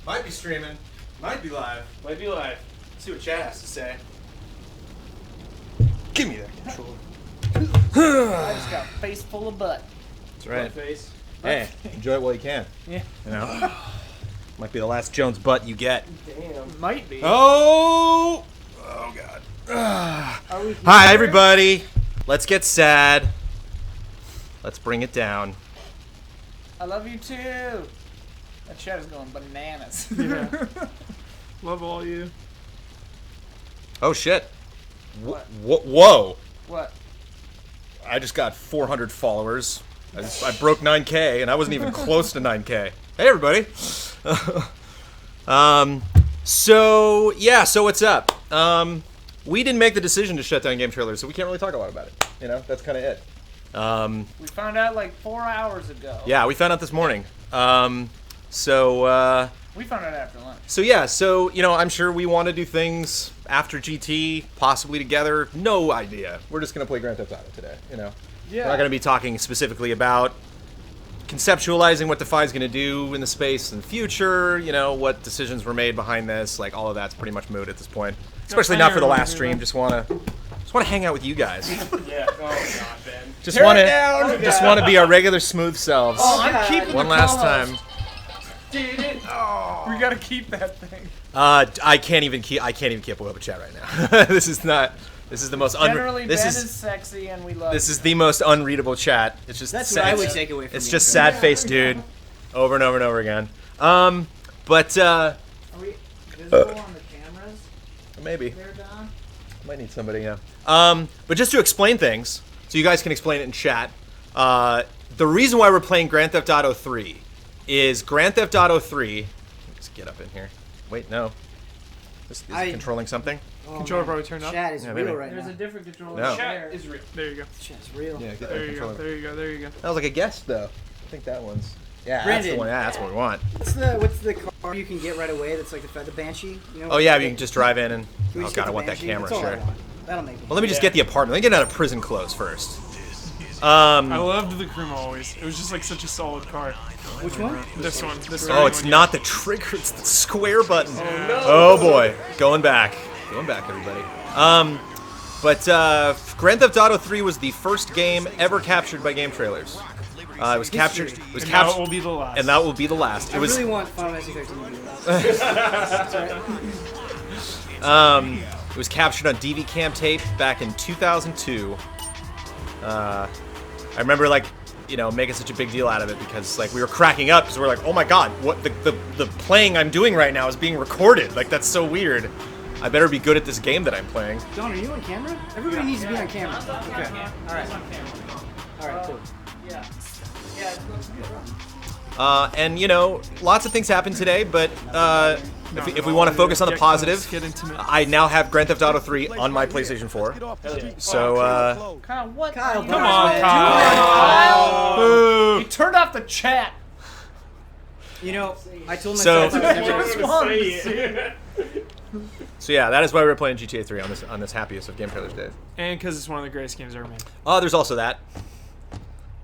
Might be streaming. Might be live. Might be live. Let's see what chat has to say. Give me that controller. I just got a face full of butt. That's right. Face. Hey, enjoy it while you can. Yeah. You know? Might be the last Jones butt you get. Damn. Might be. Oh! Oh, God. Hi, everybody. Let's get sad. Let's bring it down. I love you too. That chat is going bananas. Yeah. Love all you. Oh, shit. What? Whoa. What? I just got 400 followers. I broke 9K, and I wasn't even close to 9K. Hey, everybody. So what's up? We didn't make the decision to shut down GameTrailers, so we can't really talk a lot about it. You know, that's kind of it. We found out like 4 hours ago. Yeah, we found out this morning. We found out after lunch. So you know, I'm sure we want to do things after GT, possibly together. No idea. We're just gonna play Grand Theft Auto today. You know, Yeah. we're not gonna be talking specifically about conceptualizing what Defy's gonna do in the space in the future. You know, what decisions were made behind this. Like all of that's pretty much moot at this point. Especially not for the last stream. Just wanna hang out with you guys. Yeah. Oh God, Ben. Just wanna be our regular smooth selves. Oh, I'm keeping One the last co-host. time. Did it? Oh. We gotta keep that thing. I can't even keep up with chat right now. This is the most Generally, Ben is sexy and we love This you. is the most unreadable chat. It's just That's sad, what I would take away from it's you. just sad face dude, over and over and over again. Are we visible on the cameras? Maybe There, Don? might need somebody. Yeah. But just to explain things, so you guys can explain it in chat. The reason why we're playing Grand Theft Auto 3 is Grand Theft Auto 3. Let's get up in here. Wait, no. Is it controlling something? Oh, Controller man. probably turned off. Chat is Yeah, real maybe. right There's now. a different controller No. there. Chat is real. There you go. Chat's real. Yeah, get that There you go. controller. There you go. There you go. That was like a guest though. I think that one's. Yeah, that's the Brandon. one. Yeah, that's what we want. What's the car you can get right away that's like the Banshee? You know, Oh yeah, you can just drive in and. Can we Oh just god, get I the want that Banshee? camera. That's all I Sure. want. That'll make me. Well, let me just get the apartment. Let me get out of prison clothes first. I loved the Kruma always. It was just like such a solid car. Which one? This one. This Oh, it's not the trigger, it's the square button. Oh boy. Going back, everybody. Grand Theft Auto 3 was the first game ever captured by GameTrailers. It was captured. And now it will be the last. And that will be the last. I It was. really want Final Fantasy 13 to do this. That's right. It was captured on DV cam tape back in 2002. I remember making such a big deal out of it because we were cracking up because we were like, oh my god, what the playing I'm doing right now is being recorded. Like that's so weird. I better be good at this game that I'm playing. Don, are you on camera? Everybody needs to be on camera. Okay. All right. All right. Cool. Yeah. Yeah, it looks good. Lots of things happened today, but if we want to focus on the positive, Get intimate. I now have Grand Theft Auto 3 on my PlayStation 4. So, Kyle, what? Kyle, are you Come on, doing? Kyle. Kyle! He turned off the chat. You know, I told So- myself I was never Just gonna wanted to say see it. so yeah, that is why we're playing GTA 3 on this happiest of GameTrailers days. And because it's one of the greatest games ever made. Oh, there's also that.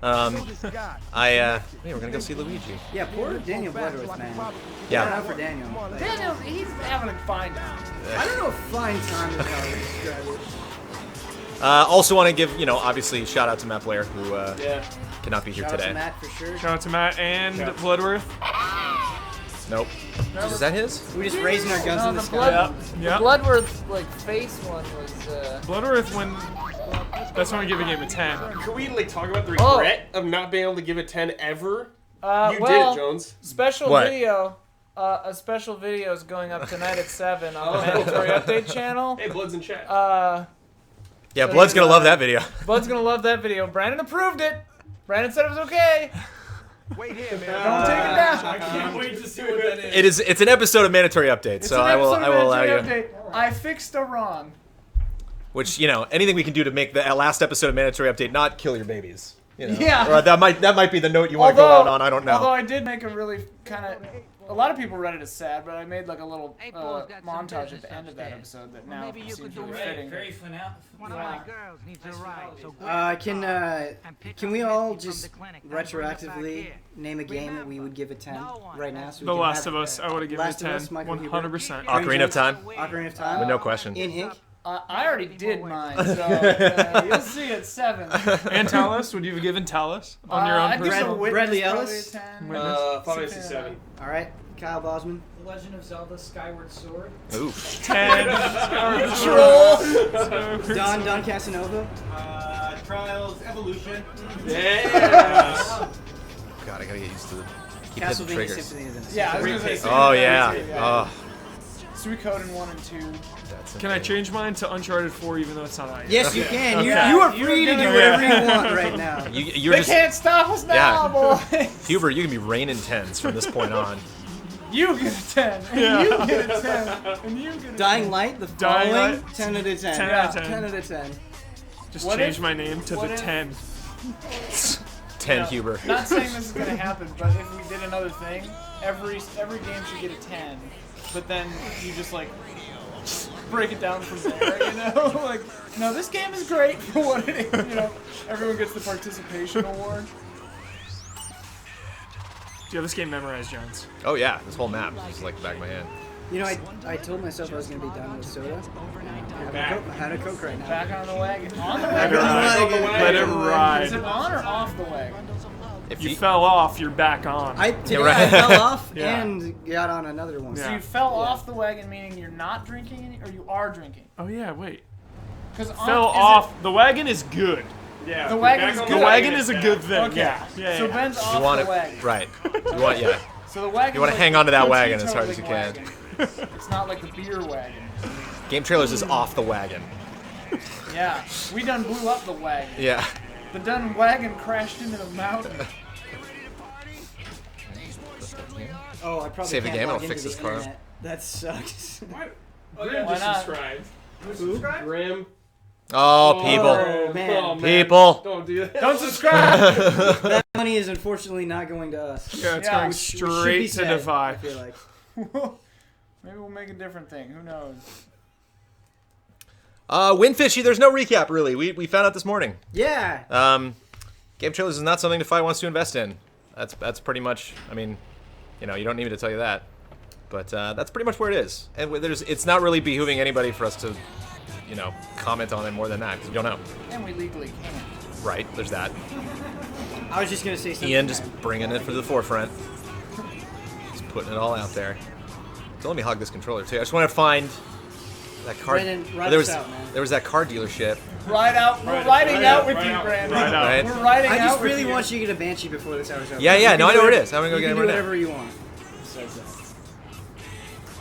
Hey, we're gonna go see Luigi. Yeah, poor Daniel Bloodworth, man. Yeah. Shout out for Daniel. Daniel, he's having a fine time. I don't know if fine time is how to describe it. Also want to give, obviously, shout out to Matt Blair, who Yeah. cannot be here Shout out today. to Matt for sure. Shout out to Matt and Bloodworth. Nope. Is that his? We're just raising our guns No, in the the sky. blood, Yeah. Bloodworth face one was. Bloodworth when. That's when we give a game a 10. Can we talk about the regret of not being able to give it 10 ever? You did well, it, Jones. Special What? video. A special video is going up tonight at 7 on the Mandatory Update channel. Hey, Blood's in chat. Yeah, Blood's gonna love that video. Bud's gonna love that video. Brandon approved it. Brandon said it was okay. Wait here, man. Don't take it down. I can't wait to see what that is. It's an episode of Mandatory Update, It's so an I will episode of allow you. Mandatory Update. I fixed a wrong. Which anything we can do to make the last episode of Mandatory Update not kill your babies. Yeah. Or that might be the note you want to go out on. I don't know. Although I did make a really kind of a lot of people read it as sad, but I made like a little montage at the end of that episode that now seems really fitting. Very one of my girls needs a ride. So can we all just retroactively name a game that we would give a 10 right now? So we The can Last have of Us, I would have given it Last a of 10. Us, Michael 100%. Ocarina of Time. Ocarina of Time. With no question. In Hinck. I already did mine, so you'll see at 7. And Talos? Would you have given Talos on your own I'd give personal? a Witness Bradley probably Ellis? a 10. Witness. Final Fantasy 7. All right, Kyle Bosman. The Legend of Zelda Skyward Sword. Ooh. 10. Don Casanova. Trials Evolution. Yes. God, I gotta get used to keep hitting the Castlevania triggers. Symphony of the Night. Yeah, I was gonna say. Oh yeah. Yeah. Oh, Suikoden 1 and 2. that's Can I insane. change mine to Uncharted 4 even though it's not out yet? Yes, you can. Okay. You are free to do whatever you want right now. You're They just can't stop us now, boys. Hubert. You can be raining 10s from this point on. You get a 10, and you get a 10, and you get a 10. Dying Light, the Dying following, Light. 10 out of 10. 10 out of 10. 10 out of 10. Just What change if- my name to what the if- 10. 10 Huber. Not saying this is gonna happen, but if we did another thing, every game should get a 10, but then you just like break it down from there, you know? Like, no, this game is great for what it is, you know? Everyone gets the participation award. Do you have this game memorized, Jones? Oh yeah, this whole map is like the back of my hand. You know, I told myself I was going to be done with soda. I had a Coke right now. Back on the wagon. On the Let it wagon. ride. Let it Is it ride. on or off the wagon? If You fell off, you're back on. Today right. I fell off Yeah. and got on another one. Yeah. So you fell off the wagon, meaning you're not drinking any, or you are drinking? Oh yeah, wait. Because Fell off. The wagon is good. Yeah. The wagon back is on The good. wagon is a good thing. Okay. Yeah. Yeah. So yeah. Ben's you off want the it wagon. right. You want So the wagon. You wanna hang on to that wagon as hard as you can. It's not like the beer wagon. GameTrailers is off the wagon. Yeah, we done blew up the wagon. Yeah. The done wagon crashed into the mountain. Oh, I probably Save the can't game, log it'll into fix the this car. internet. That sucks. Grim Why just not? subscribed. Who? Grim. Oh, people. Oh, man. oh, man. People. Don't do that. Don't subscribe. That money is unfortunately not going to us. Yeah, it's Yeah. going We Should be straight to sad, Defy. I feel like. Maybe we'll make a different thing. Who knows? Windfishy, there's no recap really. We found out this morning. Yeah. GameTrailers is not something Defy wants to invest in. That's pretty much. I mean, you know, you don't need me to tell you that, but that's pretty much where it is. And it's not really behooving anybody for us to, you know, comment on it more than that because we don't know. And we legally can't. Right? There's that. I was just gonna say something. Ian just bringing it to the forefront. Just putting it all out there. Don't let me hog this controller too. I just want to find that car. Brandon, ride there us was out, man. there was that car dealership. Ride out. We're riding out with you, Brandon. Right out. Right? We're riding I out just with really you. want you to get a Banshee before this hour's over. Yeah, You yeah. can No, I do know where it whatever- is. I'm gonna go you get can it do right now. whatever you want. Besides that.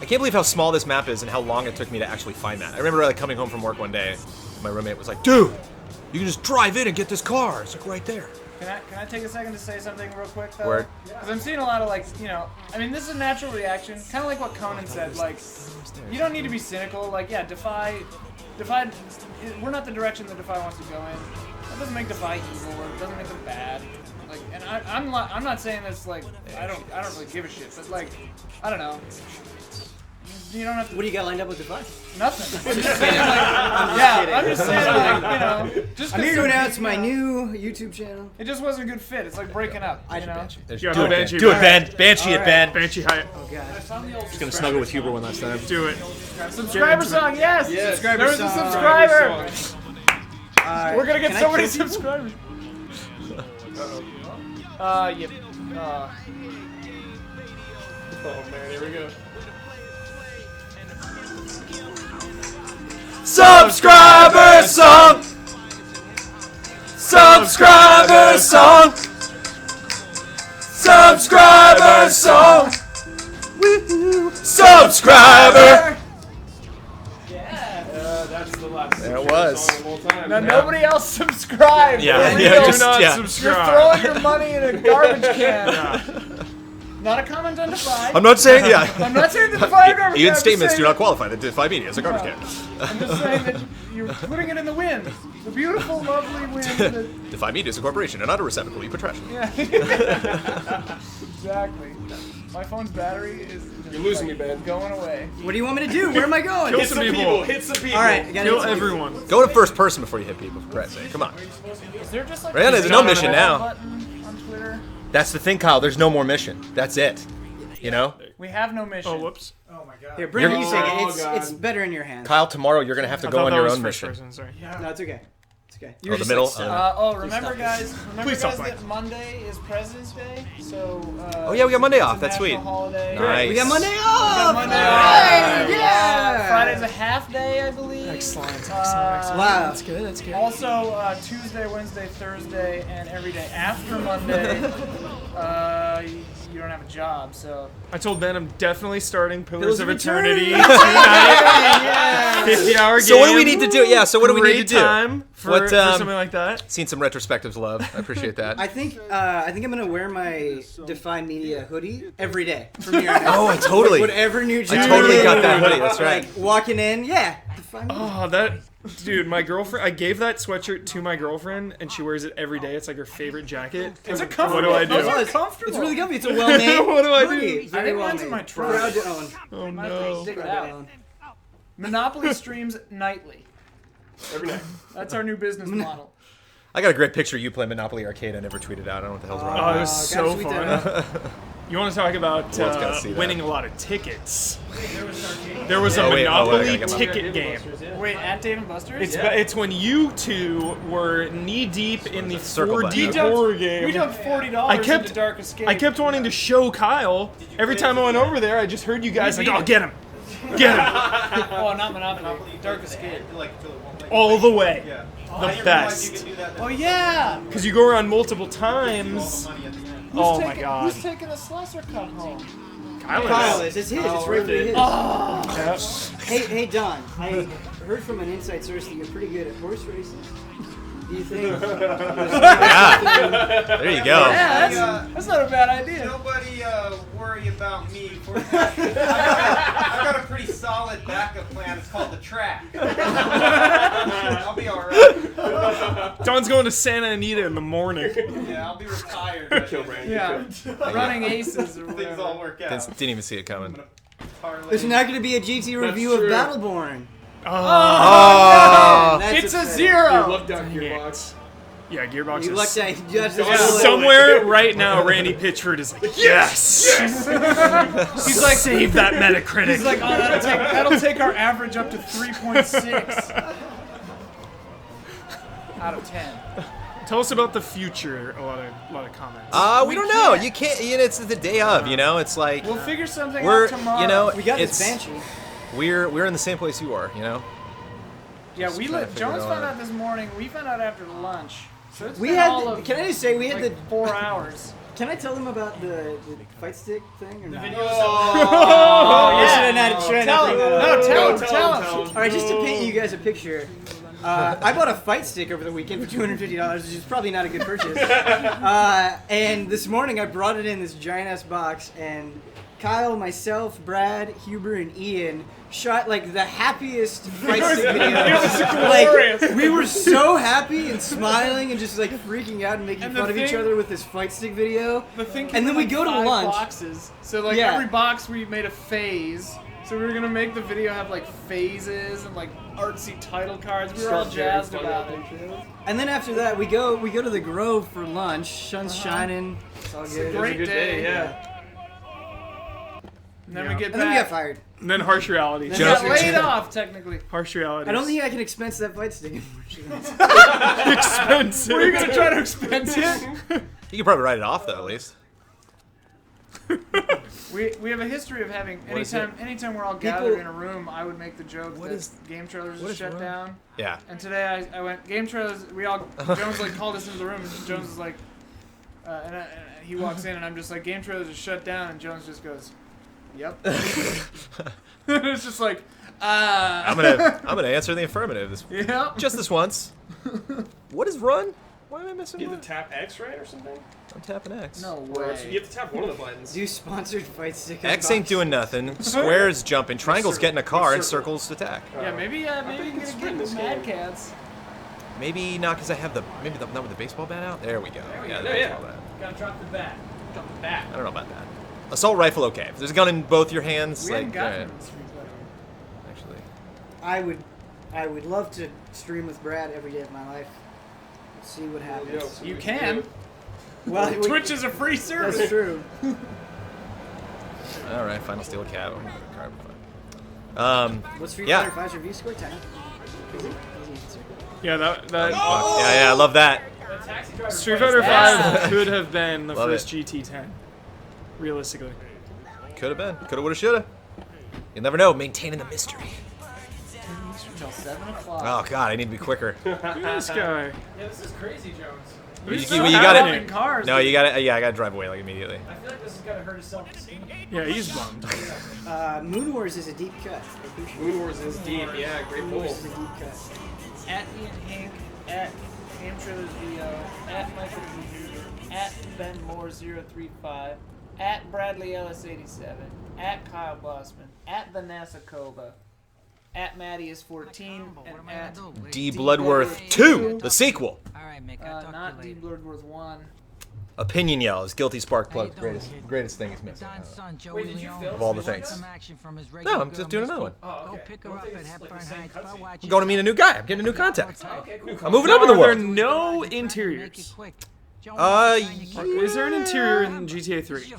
I can't believe how small this map is and how long it took me to actually find that. I remember like coming home from work one day, and my roommate was like, "Dude, you can just drive in and get this car. It's like right there." Can I take a second to say something real quick though? Word. Because I'm seeing a lot of like, you know, I mean, this is a natural reaction, kind of like what Conan said. Like, you don't need to be cynical. Like, yeah, Defy. We're not the direction that Defy wants to go in. That doesn't make Defy evil. Or it doesn't make them bad. Like, and I'm not saying this like I don't really give a shit. But like, I don't know. You don't have to. What do you got lined up with the bus? Nothing. I'm just saying, like, I'm just saying, like, you know, just I'm 'cause here to some announce people- my new YouTube channel. It just wasn't a good fit. It's like breaking up. You know. There's, Yeah, do it, Banshee. do it, Ben. Banshee it, Ben. Banshee Hyatt. Oh god. Just gonna snuggle with Huber one last time. Do it. Subscriber song, yes. Yes. There was a song. subscriber. We're gonna get Can I so many kiss you? subscribers. Yep. Oh man, here we go. Subscriber song. Subscriber song. Subscriber song. Woo-hoo. Subscriber. That's the last. There it was. song of all time. Now nobody else subscribed. Yeah, For yeah, real. just- Do not yeah. You're subscribe. throwing your money in a garbage can. Not a comment on Defy. I'm not saying yeah. I'm not saying that Defy are garbage can. Ian's I'm statements just do saying not qualify. The Defy Media is a garbage can. I'm just saying that you're putting it in the wind. The beautiful, lovely wind. That, Defy Media is a corporation and not a receptacle you put trash in. yeah. Exactly. My phone's battery is just, You're losing me, Ben. going away. What do you want me to do? Where am I going? Kill Hit some some people. people. Hit some people. All right, I gotta Kill hit some- everyone. Go to first person before you hit people, for Christ's sake. Come on. Is there just like Right, there's no mission now. button on Twitter? That's the thing, Kyle. There's no more mission. That's it. You know? We have no mission. Oh, whoops. Here, bring You're- you take it. Oh, It's better in your hands. Kyle, tomorrow you're going to have to I go thought on that your was own first mission. person, sorry. No, it's okay. It's okay. Oh, the middle? Remember stop guys, Please stop that Monday is President's Day? So Oh, yeah, we got Monday it's off. a That's national sweet. Holiday. Nice. We got Monday We off. got Monday Right, off. yeah. Friday's a half day, I believe. Excellent, Wow. That's good, that's good. Also, Tuesday, Wednesday, Thursday, and every day after Monday, you don't have a job, so... I told Ben I'm definitely starting Pillars Pillars of of Eternity Eternity. tonight. 50-hour game. So what do we need to do? Yeah, so what do we need to do? Great time for, What, for something like that. Seen some retrospectives, love. I appreciate that. I think I'm gonna wear my Defy Media hoodie every day from here on out. Oh, I totally. Whatever New Jersey. I totally got that hoodie. That's right. Like walking in, yeah. Defy Media. Oh, that... Dude, my girlfriend... I gave that sweatshirt to my girlfriend, and she wears it every day. It's like her favorite jacket. It's a What comfortable. do I Those do? are comfortable. It's really comfy. It's a well-made. What do I do? hoodie. I Very think well mine's in made. my trunk. Proud to own. Oh, Might no. dig it Proud to out. own. Monopoly streams nightly. Every night. That's our new business model. I got a great picture of you playing Monopoly Arcade. I never tweeted out. I don't know what the hell's wrong Oh, it with was gotta so tweet that fun. You want to talk about World's gotta see that. winning a lot of tickets? There was a Oh, wait, I Monopoly gotta get my- ticket game. Wait, at Dave & Buster's? It's when you two were knee deep in the Circle 4D button. horror We game. dumped $40 into Dark Escape. I kept wanting to show Kyle. Every time I went over there, I just heard you guys like, beat "Oh, it. get him, get him, Oh, not Monopoly. Dark Escape. all the way." The best. Oh, yeah! Because you go around multiple times. Oh my god. Who's taking the Slicer Cup home? Kyle is. It's his. It's rightfully his. Yep. Hey, Don. I heard from an inside source that you're pretty good at horse races. Do you think? Yeah. There you go. Yeah, that's not a bad idea. Nobody worry about me. I've got a pretty solid backup plan. It's called the track. I'll be all right. Don's going to Santa Anita in the morning. Yeah, I'll be retired. Kill Brandon. Yeah, running aces or Things whatever. all work out. Didn't even see it coming. There's not going to be a GT review of true. Battleborn. Oh. That's It's a pathetic. You zero! lucked out, Gearbox. Yeah, Gearbox You is... lucked out. You just Somewhere right now, Randy Pitchford is like, yes! He's like, Save that Metacritic. he's like, oh, that'll take our average up to 3.6 out of 10. Tell us about the future. A lot of comments. We don't know. You can't. You know, it's the day of. You know, it's like We'll figure something we're. out tomorrow. You know, We got it's this Banshee. we're in the same place you are. You know. yeah, trying to figure Jones it found out. out this morning. We found out after lunch. So it's We been had. all of Can I just say we had like the? 4 hours. Can I tell them about the fight stick thing or not? Oh, I should have not tried Tell to him. bring that up. No, tell him. tell him. All right, just to paint you guys a picture, I bought a fight stick over the weekend for $250, which is probably not a good purchase. And this morning I brought it in this giant ass box, and Kyle, myself, Brad, Huber, and Ian shot like the happiest fight stick video. glorious. Like we were so happy and smiling and just like freaking out and making And the fun of each thing- other with this fight stick video. The thing came And then in, we like, go to 5 lunch. boxes. So like Yeah. every box we made a phase. So we were gonna make the video have like phases and like artsy title cards. We were all jazzed about it. And then after that, we go to the Grove for lunch. Sun's shining. It's all good. Great Good day. day, yeah. And then Yeah. we get And then we got back. fired. And then harsh reality. We Jones- got laid off technically. Harsh reality. I don't think I can expense that fight stick anymore. expensive. Were you gonna try to expense it? You can probably write it off though, at least. We have a history of having What is anytime we're all gathered in a room, I would make the joke that GameTrailers is shut down. Yeah. And today I went GameTrailers. Jones like called us into the room, and Jones is like, and he walks in, and I'm just like, GameTrailers is shut down, and Jones just goes, "Yep." It's just like, I'm gonna answer the affirmative. yeah. Just this once. What is run? Why am I missing You have one? to tap X, right, or something? I'm tapping X. No Or you way. have to tap one of the buttons. Do sponsored fight stick. X ain't doing nothing. Square's jumping. Triangle's getting a car, and circles attack. Yeah, maybe think you it's get sprint the this Mad game. Cats. Maybe not because I have not with the baseball bat out. There we go. Yeah, the Yeah, baseball bat. Gotta drop the bat. Drop the bat. I don't know about that. Assault rifle, okay. If there's a gun in both your hands, We like, haven't gotten alright. to Street Fighter. Actually, I would love to stream with Brad every day of my life. See what happens. You can. Well, Twitch is a free service. That's true. all right. Final Steel Cat. What's Street Yeah. Fighter 5's review score? 10? Easy answer. Yeah, that Yeah, I love that. Street Fighter 5 could have been the Love first it. GT10. Realistically. Could have been. Could have. Would have. Should have. You'll never know. Maintaining the mystery. Until 7 o'clock. Oh God, I need to be quicker. Look at this guy. Yeah, this is crazy, Jones. You still got happening? it. Cars. No, you got it. Yeah, I got to drive away like immediately. I feel like this is gonna hurt his self-esteem. Yeah, he's bummed. Moon Wars is a deep cut. I appreciate Moon Wars is deep. Yeah, great Moon pull. Wars is a deep cut. At Ian Hinck, at GameTrailers VO, at Michael D, at Ben Moore 035, at Bradley Ellis 87, at Kyle Bosman, at Vanessa Koba, at Maddie is 14, and at D Bloodworth 2, the sequel. Alright, Mick, I'll talk not to you D later. Bloodworth 1. Opinion Yells, Guilty Spark How you Plug, doing, kid? greatest thing he's missing. Don's son, Joey Leone, Of all the things. some action from his No, regular I'm just girl, doing Miss another one. Go pick her up at Hepburn Heights. Watch I'm going to meet a new guy. I'm getting a new contact. Okay, cool. I'm moving up in the Are there world. no Make it interiors? quick. Joe, Uh, sign your kid. Is there an interior in GTA 3?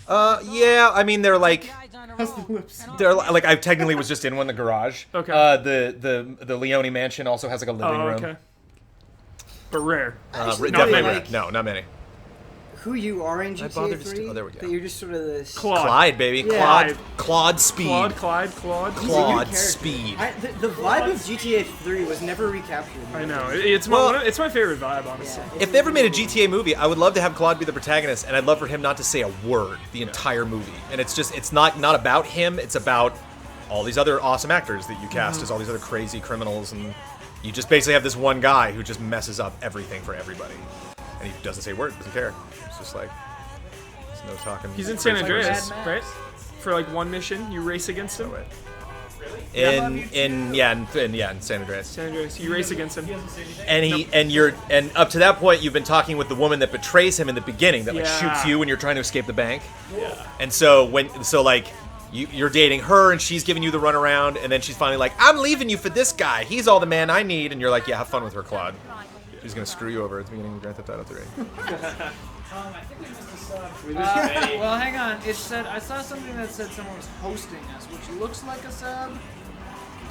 Yeah, I mean, they're like, Guys on the road. And they're like, I technically was just in one, the garage. Okay. The Leone mansion also has like a living Oh, room. okay. But rare. Actually, Definitely no, rare. like- No, not many. Who you are in I GTA bothered to 3? oh, there we go. That you're just sort of this. Claude. Clyde, baby. Yeah. Claude Speed. Claude. Claude character. Speed. The vibe of GTA 3 was never recaptured. I know. It's my Well- it's my favorite vibe, honestly. Yeah, If they ever made a GTA movie, I would love to have Claude be the protagonist, and I'd love for him not to say a word the entire movie. And it's not about him. It's about all these other awesome actors that you cast as all these other crazy criminals, and you just basically have this one guy who just messes up everything for everybody, and he doesn't say a word, doesn't care. It's just like there's no talking. He's in San like Andreas, Mad right? Max. For like one mission, you race against him. in San Andreas. San Andreas, you race against him. And up to that point, you've been talking with the woman that betrays him in the beginning, that like Yeah. shoots you when you're trying to escape the bank. Yeah. And so like you're dating her, and she's giving you the runaround, and then she's finally like, "I'm leaving you for this guy. He's all the man I need." And you're like, "Yeah, have fun with her, Claude. She's gonna screw you over at the beginning of Grand Theft Auto 3." I think we missed a sub. Well, hang on. It said I saw something that said someone was hosting us, which looks like a sub,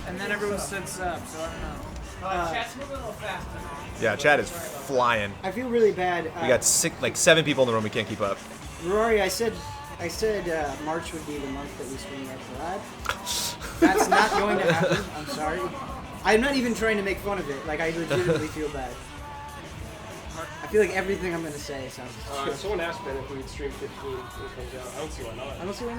and then everyone said sub, so I don't know. Chat's moving a little faster. Yeah, chat is flying. I feel really bad. We got 7 people in the room. We can't keep up. Rory, I said March would be the month that we stream Live. That's not going to happen. I'm sorry. I'm not even trying to make fun of it. Like, I legitimately feel bad. I feel like everything I'm going to say sounds Someone asked Ben if we would stream 15 when it comes out. I don't see why not. I don't see why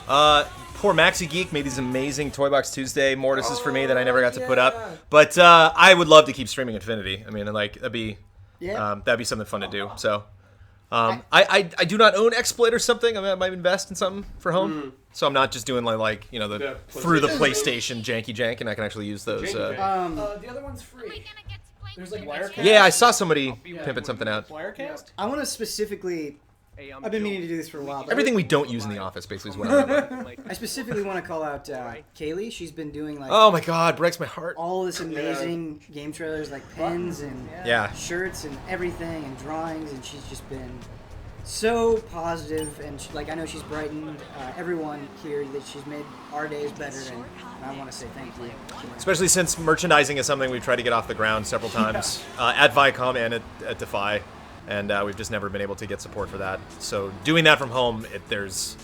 not. Poor Maxi Geek made these amazing Toy Box Tuesday mortises for me that I never got to put up. But I would love to keep streaming Infinity. I mean, like that'd be something fun to do. So I do not own XSplit or something. I might invest in something for home. So I'm not just doing through the PlayStation janky jank, and I can actually use those. The other one's free. There's like Wirecast. Yeah, I saw somebody pimping something out. Wirecast? I want to specifically. I've been meaning to do this for a while. But Everything we don't use in the office basically is what I'm doing. I specifically want to call out Kaylee. She's been doing like Oh my god, breaks my heart. all this amazing game trailers, like pins and Yeah. shirts and everything and drawings, and she's just been so positive. And I know she's brightened everyone here, that she's made our days better, and I want to say thank you. Especially since merchandising is something we've tried to get off the ground several times at Viacom and at Defy, and we've just never been able to get support for that. So doing that from home, there's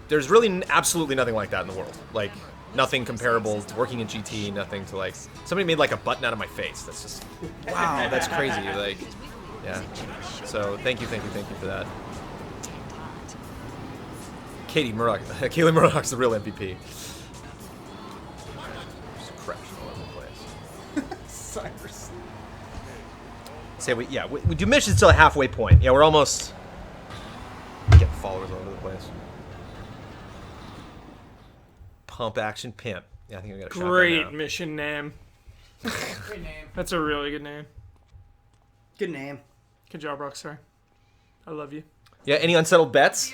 really absolutely nothing like that in the world. Like nothing comparable to working at GT. Nothing to like somebody made like a button out of my face. That's just wow, that's crazy. Like yeah. So thank you for that. Kaylee Murdoch's the real MVP. Just crashing all over the place. Cyrus. Say we do missions till a halfway point. Yeah, we're almost getting followers all over the place. Pump action pimp. Yeah, I think we got a shotgun Great now. mission name. Great name. That's a really good name. Good name. Good job, Rockstar. I love you. Yeah, any unsettled bets?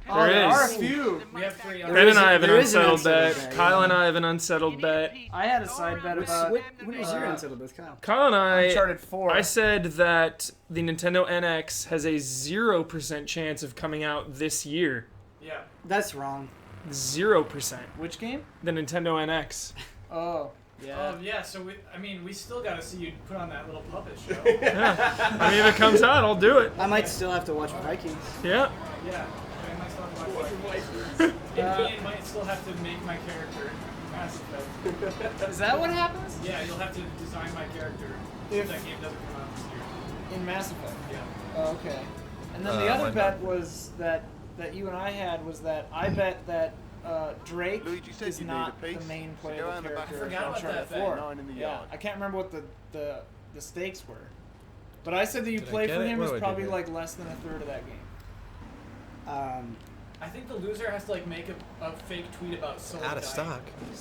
Oh, There there are a is. few. We have 3. Ben and I have an there is an unsettled bet. unsettled bet, Kyle yeah. and I have an unsettled bet. I had a side bet about What is your unsettled with Kyle? Kyle and I, Uncharted 4. I said that the Nintendo NX has a 0% chance of coming out this year. Yeah. That's wrong. 0%. Which game? The Nintendo NX. Oh. Yeah. Yeah, so we still gotta see you put on that little puppet show. Yeah. I mean, if it comes out, I'll do it. I might still have to watch Vikings. Yeah. Yeah. I might still have to watch it. And Ian might still have to make my character Mass Effect. Is that what happens? Yeah, you'll have to design my character If- that game doesn't come out this year. In Mass Effect. Yeah. Oh, okay. And then the other why bet was that you and I had was that I bet that Drake Luigi said is you not need a the piece. main So go playable around the back. character I of forgot about Uncharted that bet. 4. 9 in the Yeah, yard. I can't remember what the stakes were. But I said that you Did I play get for it? him What is do I do probably here? like less than a third of that game. I think the loser has to like make a fake tweet about Soul Out of dying. stock.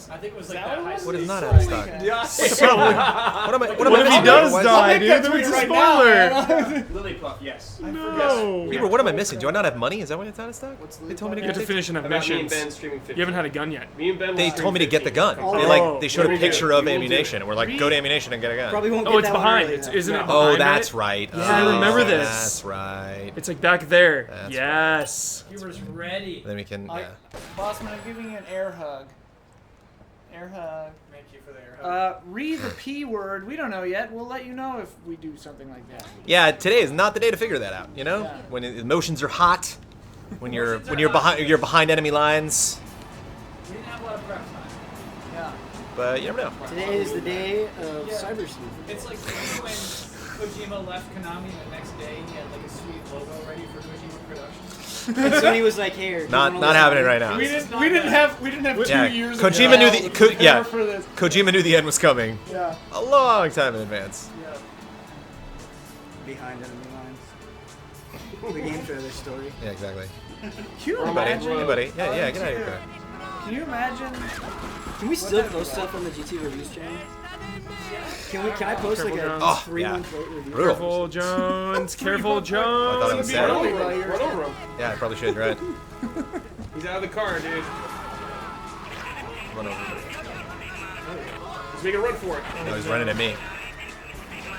I think it was Is like that that what it high was? What is stakes. not out of stock? Yeah. What am I What if he missing? does Why is- die, dude? that Then tweet it's a right spoiler. now. Lilypuff, yes. No. Bieber, what am I missing? Do I not have money? Is that why it's out of stock? They told me to You have to get. finish enough About me and missions. Ben streaming 50. You haven't had a gun yet. Me and Ben. They will told me to stream get the 50. gun. Oh. They showed a Let me do it. picture We of will do ammunition. it. And we're like, go to ammunition and get a gun. Probably won't Oh, get it's that one behind. early, It's, though. isn't it No. behind Oh, that's it? right. Yeah, I remember this. That's right. It's like back there. That's Yes. He was ready. Then we can. I, Yeah. Bosman, I'm giving you an air hug. Air hug. Thank you for the air hug. Read the P word. We don't know yet. We'll let you know if we do something like that. Yeah, today is not the day to figure that out. You know, Yeah. when emotions are hot, when you're behind enemy lines. We didn't have a lot of prep time. Yeah. But you never know. Today is the day of Cyber Sleuth. It's like when Kojima left Konami and the next day he had like a sweet logo ready for Kojima Productions. And Sony was like, "Here, do you Not wanna not listen happening to right me?" now. We didn't have 2 Yeah, years. Kojima of knew trial the- to Ko- prepare yeah. for this. Kojima knew the end was coming Yeah. a long time in advance. Yeah. Behind enemy lines. The game trailer story. Yeah, exactly. Can you Hey, buddy. imagine? Hey, buddy. Yeah, get out of here. Can you imagine? Can we still post stuff on the GT Reviews channel? Can I post like Careful, a Jones. 3-month late review? Brutal. Careful, Jones. Careful, I thought it Jones. was Be sad. early while you're- Run over him. Yeah, I probably should. Right. He's out of the car, dude. Run over. He's making a run for it. No, he's running at me.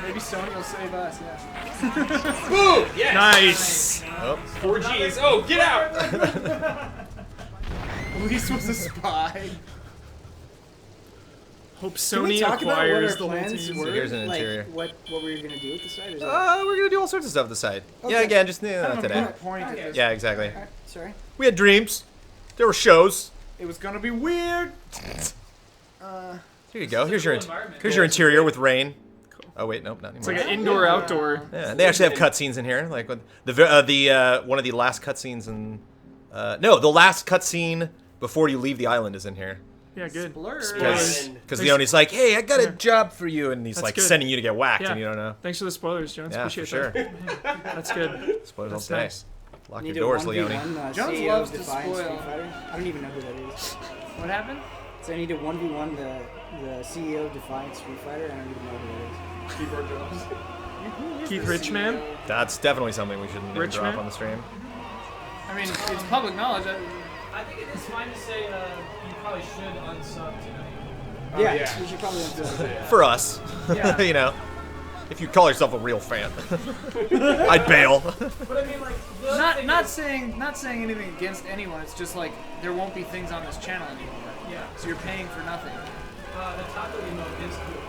Maybe Sony will save us. Yeah. Boom! Yes! Nice. Oh, 4 Gs. Oh, get out! Elise was a spy. Hope Can we Sony talk about what acquires our the whole plans team. were? here's an like, interior. what we were gonna do with the site? Is we're gonna do all sorts of stuff at the site. Yeah, again, just Kind of a today. moot point at this. Yeah, exactly. Sorry. We had dreams. There were shows. It was gonna be weird. Here you go. Here's cool your environment. here's your interior with rain. Oh wait, nope, not anymore. It's like an indoor outdoor. Yeah, they actually have cutscenes in here, like with the one of the last cutscenes no, the last cutscene before you leave the island is in here. Yeah, good. Blur. Because Leone's like, hey, I got a job for you, and he's That's like good. sending you to get whacked, Yeah. and you don't know. Thanks for the spoilers, Jones. Yeah, Appreciate for sure. that. That's good. Spoilers That's all day. nice. Lock Need your doors, a 1v1, Leone. Jones CEO loves of to Defiance spoil. Street Fighter. I don't even know who that is. What happened? So I need to 1v1 the CEO of Defiance Street Fighter. I don't even know who that is. Keyboard Jones. Keith Richman. That's definitely something we shouldn't even Rich drop man? on the stream. I mean, it's public knowledge. I think it is fine to say you probably should unsub tonight. Yeah, yeah. we should probably do that. For us, Yeah. you know, if you call yourself a real fan, I'd bail. But I mean, like, the other thing Not is- saying anything against anyone. It's just like there won't be things on this channel anymore. Yeah. So you're paying for nothing. The taco emote is cool.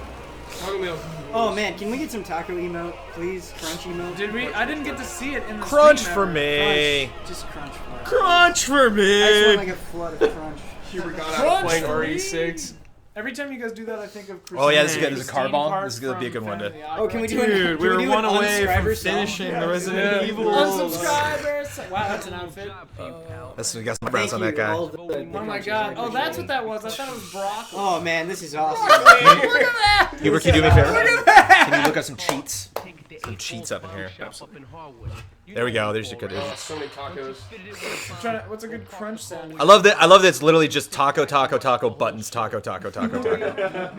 Taco Meal. Oh man, can we get some taco emote, please? Crunch emote. Did we? I didn't get to see it in the Crunch stream for ever. me. Crunch. Just crunch for us. Crunch for I just want me. like a flood of crunch. Huber got out Crunch playing for RE6. Every time you guys do that, I think of Oh, yeah, this is good. This is a Christine car bomb. parts This is gonna be a from good one to- Phantom of the Opera. Oh, can we do an Dude, we can were do an one away from unsubscriber song? finishing the Resident Evil. Unsubscribers. Wow, that's an outfit. That's, we got some brands Thank on you, that guy. all the Oh my crunches. god. I Oh, appreciate that's it. what that was. I thought it was broccoli. Oh man, this is awesome. Look at that. Hubert, can you do me a favor? Can you look up some cheats? Some cheats up in here. There we go. There's your good. Oh, so many tacos. What's a good crunch sound? I love that. I love that it's literally just taco, taco, taco, buttons, taco, taco, taco, taco.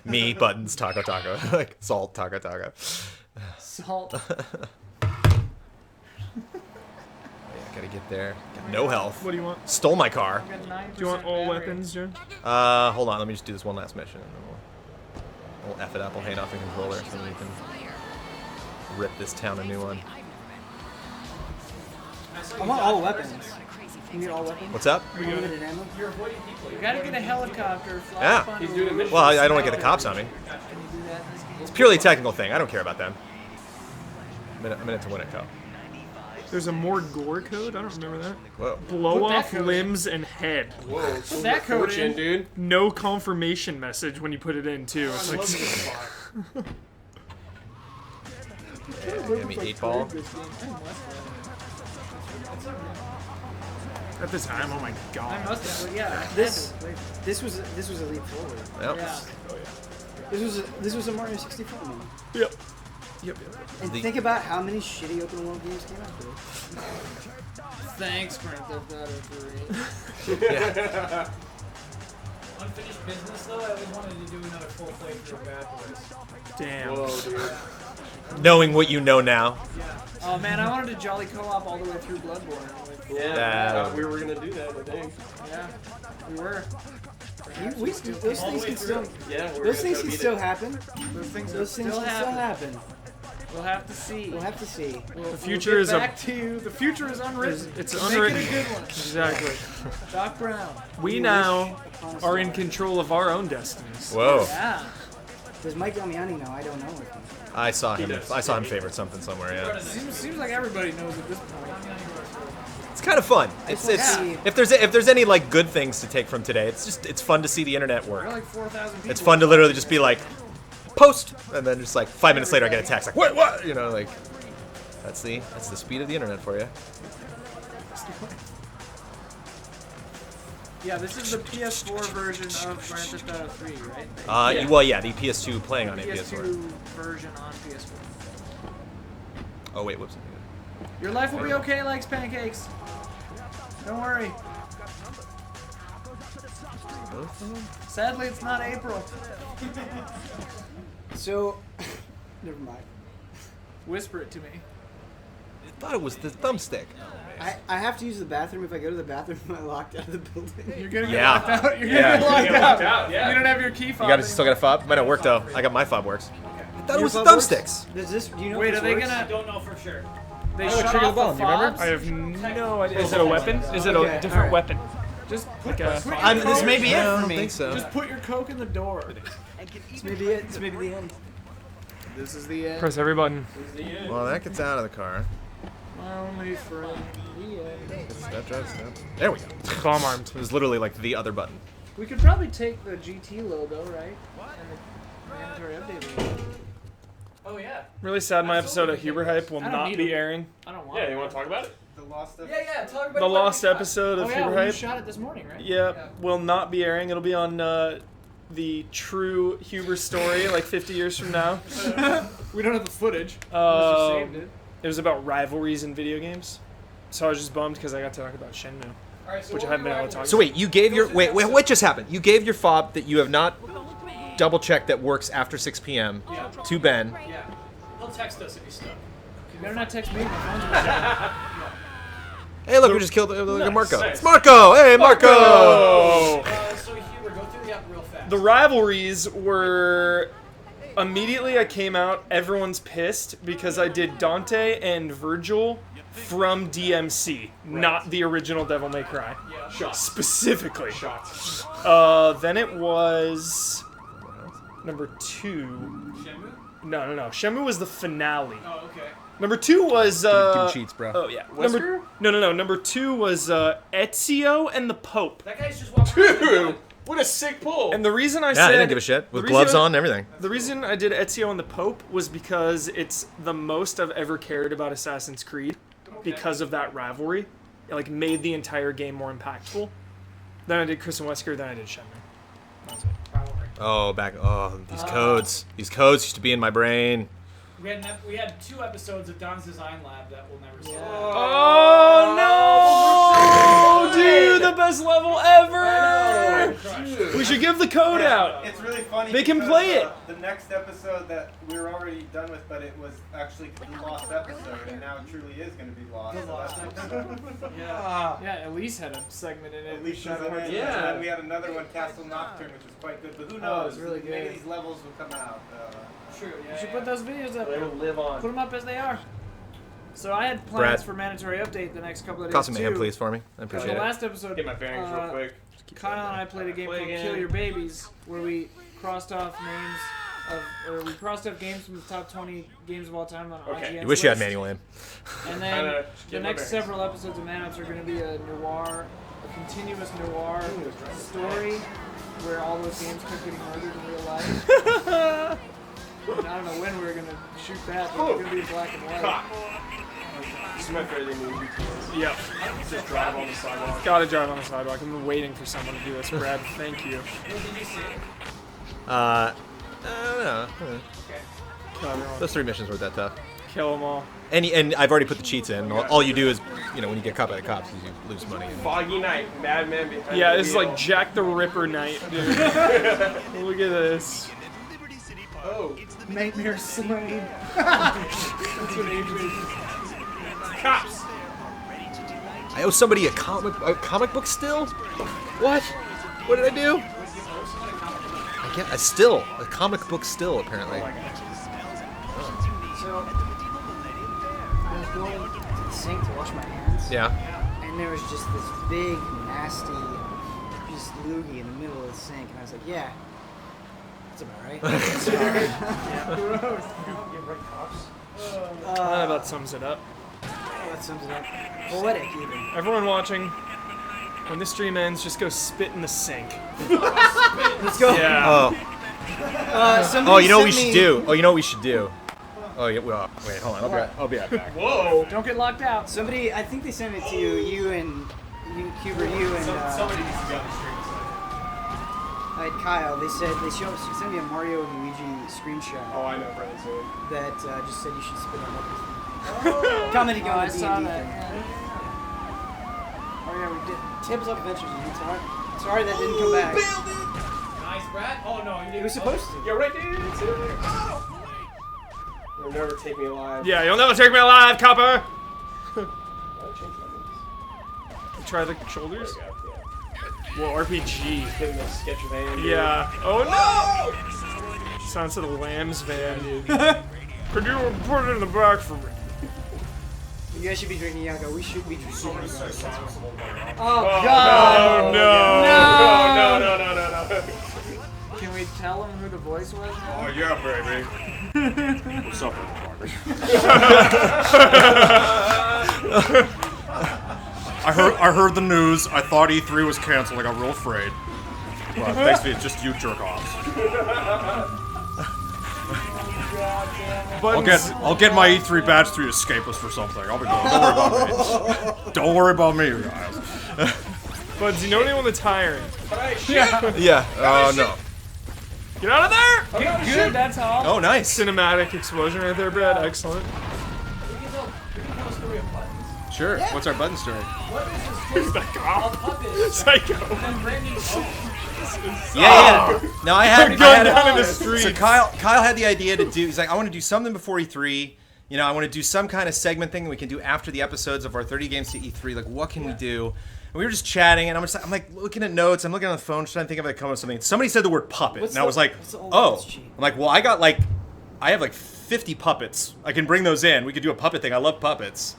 Me, buttons, taco, taco. Like salt, taco, taco. Salt. there. Got no health. What do you want? Stole my car. Got 9% Do you want all battery. weapons, John? Hold on. Let me just do this one last mission, and then we'll F it up. We'll hand off the controller so we can rip this town a new one. I want all weapons. Can you get all weapons? What's up? Unlimited ammo? You gotta get a helicopter. Fly Yeah. up on He's the doing a roof. mission. Well, I don't want to get the cops on me. Can you do that in this game? It's purely a technical thing. I don't care about them. A minute to win it, Co. There's a more gore code? I don't remember that. Whoa. Blow Put that off code in. limbs and head. Whoa, Put that code fortune, in. dude. No confirmation message when you put it in, too. It's I like... love this spot. Give me 8-ball. At the time, oh my I god. must have, but yeah. This was a leap forward. Yep. Yeah. This was a Mario 64 movie. Yep. Yep. And The- think about how many shitty open world games came out there. Thanks, Grand Theft Auto 3. Yeah. Unfinished business though, I always wanted to do another full playthrough of Bad Boys. Damn. Whoa, dude. Knowing what you know now. Oh man, I wanted to jolly co-op all the way through Bloodborne. Yeah, That- we were gonna do that, I think. Yeah, we were. Those things can still. Yeah, we were Those gonna things go can beat still it. happen. Those things Those things still can still happen. happen. We'll have to see. We'll have to see. We'll future get is a- back to you. The future is unwritten. It's Make unwritten. it a good one. Exactly. Doc Brown. We now are in control of our own destinies. Whoa. Yeah. Does Mike Damiani know? I don't know. I saw him. I saw him favorite something somewhere. Yeah. Seems like everybody knows at this point. It's kind of fun. It's Yeah. if there's any like good things to take from today, it's fun to see the internet We're work. like 4,000 people. It's fun to literally just be like, post, and then just like 5 minutes later I get a text like, what? You know, like that's the speed of the internet for you. Yeah, this is the PS4 version of Grand Theft Auto 3, right? Well, yeah, the PS2 playing on a PS2 PS4. version on PS4. Oh wait, whoops. Your life will be okay, likes pancakes. Don't worry. Sadly, it's not April. So, never mind. Whisper it to me. I thought it was the thumbstick. I have to use the bathroom. If I go to the bathroom, am I locked out of the building? You're gonna get Yeah. locked out. You're Yeah. gonna get locked You get locked out, yeah. You don't have your key fob. You got still got a fob? Might not work though. I got my fob works. I thought it Your was the fob works? thumbsticks. Does this? Do you know? Wait, if are this they works? I gonna? don't know for sure. They Oh, shut trigger the off button, the do you remember? fobs? I have no idea. Is it a weapon? Is it Okay, a different alright. weapon? Just Like a... This may be I it for don't me. think so. Just put your Coke in the door. This may be it. This may be the end. This is the end. Press every button. Well, that gets out of the car. Only friend. That drives down. There we go. Bomb armed. It was literally like the other button. We could probably take the GT logo, right? And the mandatory update logo. Oh yeah. Really sad my episode of Huber Hype will I don't not need be it. airing. I don't want Yeah, it. you want to talk about it? The lost stuff. Yeah, tell everybody The what lost you got. episode of Oh yeah, Huber well, you Hype. shot it this morning, right? Yeah, will not be airing. It'll be on the true Huber story like 50 years from now. We don't have the footage. Unless you saved it. It was about rivalries in video games. So I was just bummed because I got to talk about Shenmue. All right, so Which what I haven't were been your able to talk rivalries? So wait, you gave your what just happened? You gave your fob that you have not double checked that works after 6 p.m. Yeah. to Ben. Yeah. He'll text us if he's stuck. You better not text me. My phone's in my Hey, look, we just killed Marco. Nice. It's Marco. Hey, Marco. Oh! So Huber, go through the app real fast. The rivalries were immediately I came out, everyone's pissed because I did Dante and Virgil from DMC, not the original Devil May Cry. Yeah. Shots. Specifically. Shots. Then it was number 2. Shenmue? No. Shenmue was the finale. Oh, okay. Number 2 was Give me cheats, bro. Oh yeah. Wesker? No. Number 2 was Ezio and the Pope. That guy's just walking around. Dude, what a sick pull. And the reason I Yeah, said I didn't give a shit. the With reason gloves I- on and everything. The reason I did Ezio and the Pope was because it's the most I've ever cared about Assassin's Creed because of that rivalry. It like made the entire game more impactful. Then I did Chris and Wesker, then I did Shenmue. That was it. Oh, these codes. These codes used to be in my brain. We had 2 episodes of Don's Design Lab that we'll never see. Oh no! Dude, the best level ever! We should give the code out. It's really funny. They can because, play it. The next episode that we were already done with, but it was actually the lost episode, and now it truly is going to be lost. Yeah, Ellis had a segment in it. At least Shadow Hearts. and then we had another one, Castle Nocturne, which was quite good. But who knows? it was really Maybe good. these levels will come out. True. You should put those videos up. They will live on. Put them up as they are. So I had plans Brad. for mandatory update the next couple of days Cost him a too. hand, please, for me. I The appreciate it. last episode, Get my bearings real quick. Kyle and I played a game called Kill Your Babies, where we crossed off games from the top 20 games of all time on IGN's You wish you had list. manual aim. And then Kinda the get my next bearings. several episodes of Man Ups are going to be a continuous noir story where all those games kept getting murdered in real life. And I don't know when we were going to shoot that, but it's going to be black and white. This is my favorite movie. Yep. Just drive on the sidewalk. Gotta drive on the sidewalk. I've been waiting for someone to do this, Brad. Thank you. I don't know. Kill everyone. Those 3 missions weren't that tough. Kill them all. And I've already put the cheats in. All you do is, when you get caught by the cops, you lose money. Foggy night, madman behind Yeah, the this is wheel. like Jack the Ripper night, dude. Look at this. Oh, Nightmare Slain. cops! I owe somebody a comic book still? What? What did I do? I get a comic book still, apparently. So, I was going to the sink to wash my hands. Yeah. And there was just this big, nasty, just loogie in the middle of the sink. And I was like, yeah, that's about right. That sums it up. That sums it up. Poetic, even. Everyone watching, when this stream ends, just go spit in the sink. Let's go. Yeah. Oh. Somebody You know what we sent should me- do? Oh, you know what we should do? Oh, yeah. Well, wait, hold on. I'll be right back. Whoa! Don't get locked out. Somebody, I think they sent it to you and Cuber, you and Somebody needs to be on the stream. I had Kyle. They said they sent me a Mario and Luigi screenshot Oh, I know, Brandon. So that just said you should spit on everything. Commenting I on the saw D&D that. thing. Oh yeah, we did. Tabletop Adventures. Sorry that didn't come back. Nice, Brad. Oh no, you It was supposed to. you're right, dude. It's in there. You'll never take me alive. Yeah, you'll never take me alive, copper! Try the shoulders? Whoa, RPG. Hitting the sketch van. dude. Yeah. Oh no! Sounds of the Lambs van, dude. Could you put it in the back for me? You guys should be drinking Yaga. We should be drinking. Oh Oh, God! no. No. Can we tell him who the voice was? Oh, yeah, baby. What's up, I heard the news. I thought E3 was canceled. I got real afraid. Well, basically, it's just you jerk-offs. I'll get my E3 badge through Escapist or something. I'll be good. Don't worry about me. Don't worry about me, you guys. Buds, you know anyone that's hiring? Yeah. Oh no. Get out of there! Good, that's all. Oh, nice. Cinematic explosion right there, Brad. Excellent. Sure. What's our button story? Who's that cop? Psycho. Yeah. No, I had down in the streets. So Kyle had the idea to do. He's like, I want to do something before E3. I want to do some kind of segment thing that we can do after the episodes of our 30 games to E3. Like, what can we do? And we were just chatting, and I'm like looking at notes. I'm looking on the phone, trying to think if I come up with something. Somebody said the word puppet, and I was like, oh. I'm like, well, I have like 50 puppets. I can bring those in. We could do a puppet thing. I love puppets.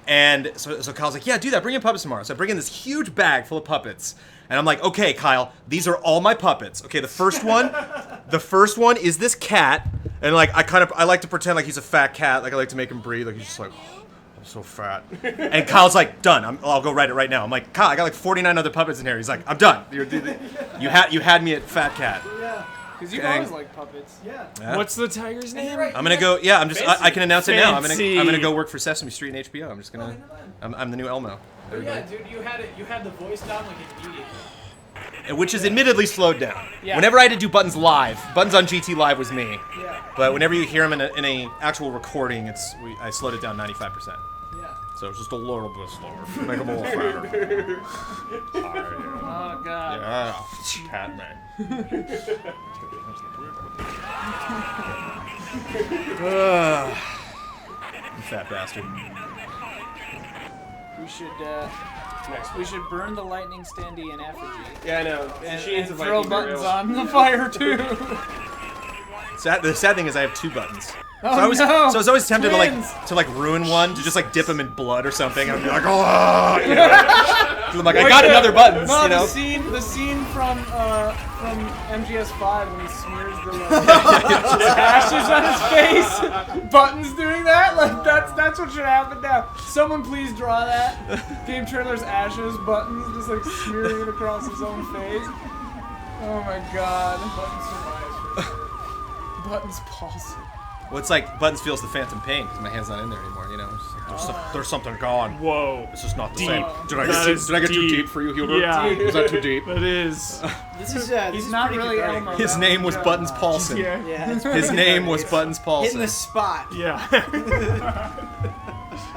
And so Kyle's like, yeah, do that. Bring in puppets tomorrow. So I bring in this huge bag full of puppets. And I'm like, okay, Kyle, these are all my puppets. Okay, the first one is this cat. And like, I like to pretend like he's a fat cat. Like I like to make him breathe. Like he's just like, oh, I'm so fat. And Kyle's like, done. I'll go write it right now. I'm like, Kyle, I got like 49 other puppets in here. He's like, I'm done. You had me at fat cat. Because you've always liked puppets. Yeah. Yeah. What's the tiger's name? I'm gonna go. Yeah, I can announce it now. I'm Fancy. gonna go work for Sesame Street and HBO. I'm just gonna. I'm the new Elmo. But yeah, dude, you had the voice down like immediately. Which is admittedly slowed down. Yeah. Whenever I had to do buttons live, buttons on GT Live was me. Yeah. But whenever you hear them in a actual recording, I slowed it down 95%. Yeah. So it's just a little bit slower. Make them a little fatter. Oh god. Yeah. Pat me. You fat bastard. We should burn the lightning standee in effigy. Yeah, I know. And Machines of throw Viking buttons burial. on the fire too. The sad thing is I have 2 buttons. Oh, so I was no. so I was always tempted Twins. to like ruin one, to just like dip them in blood or something, and I'd be like, oh, you know. So I'm like, I got another buttons, No, you know. the scene from MGS5 when he smears the ashes on his face. Buttons doing that, like that's what should happen now. Someone please draw that. GameTrailers ashes, buttons just like smearing it across his own face. Oh my god. Buttons survives for sure. Buttons pulse. Well, it's like Buttons feels the phantom pain because my hand's not in there anymore, you know. It's just like, there's something gone. Whoa. It's just not the Deep. same. Did I That is get too deep. deep for you, Hubert? Yeah. Was that too deep? It is. This is He's not pretty really cathartic. Elmo. His name was Buttons Paulson. Yeah. Yeah, it's His name was Buttons Paulson. hitting the spot. Yeah.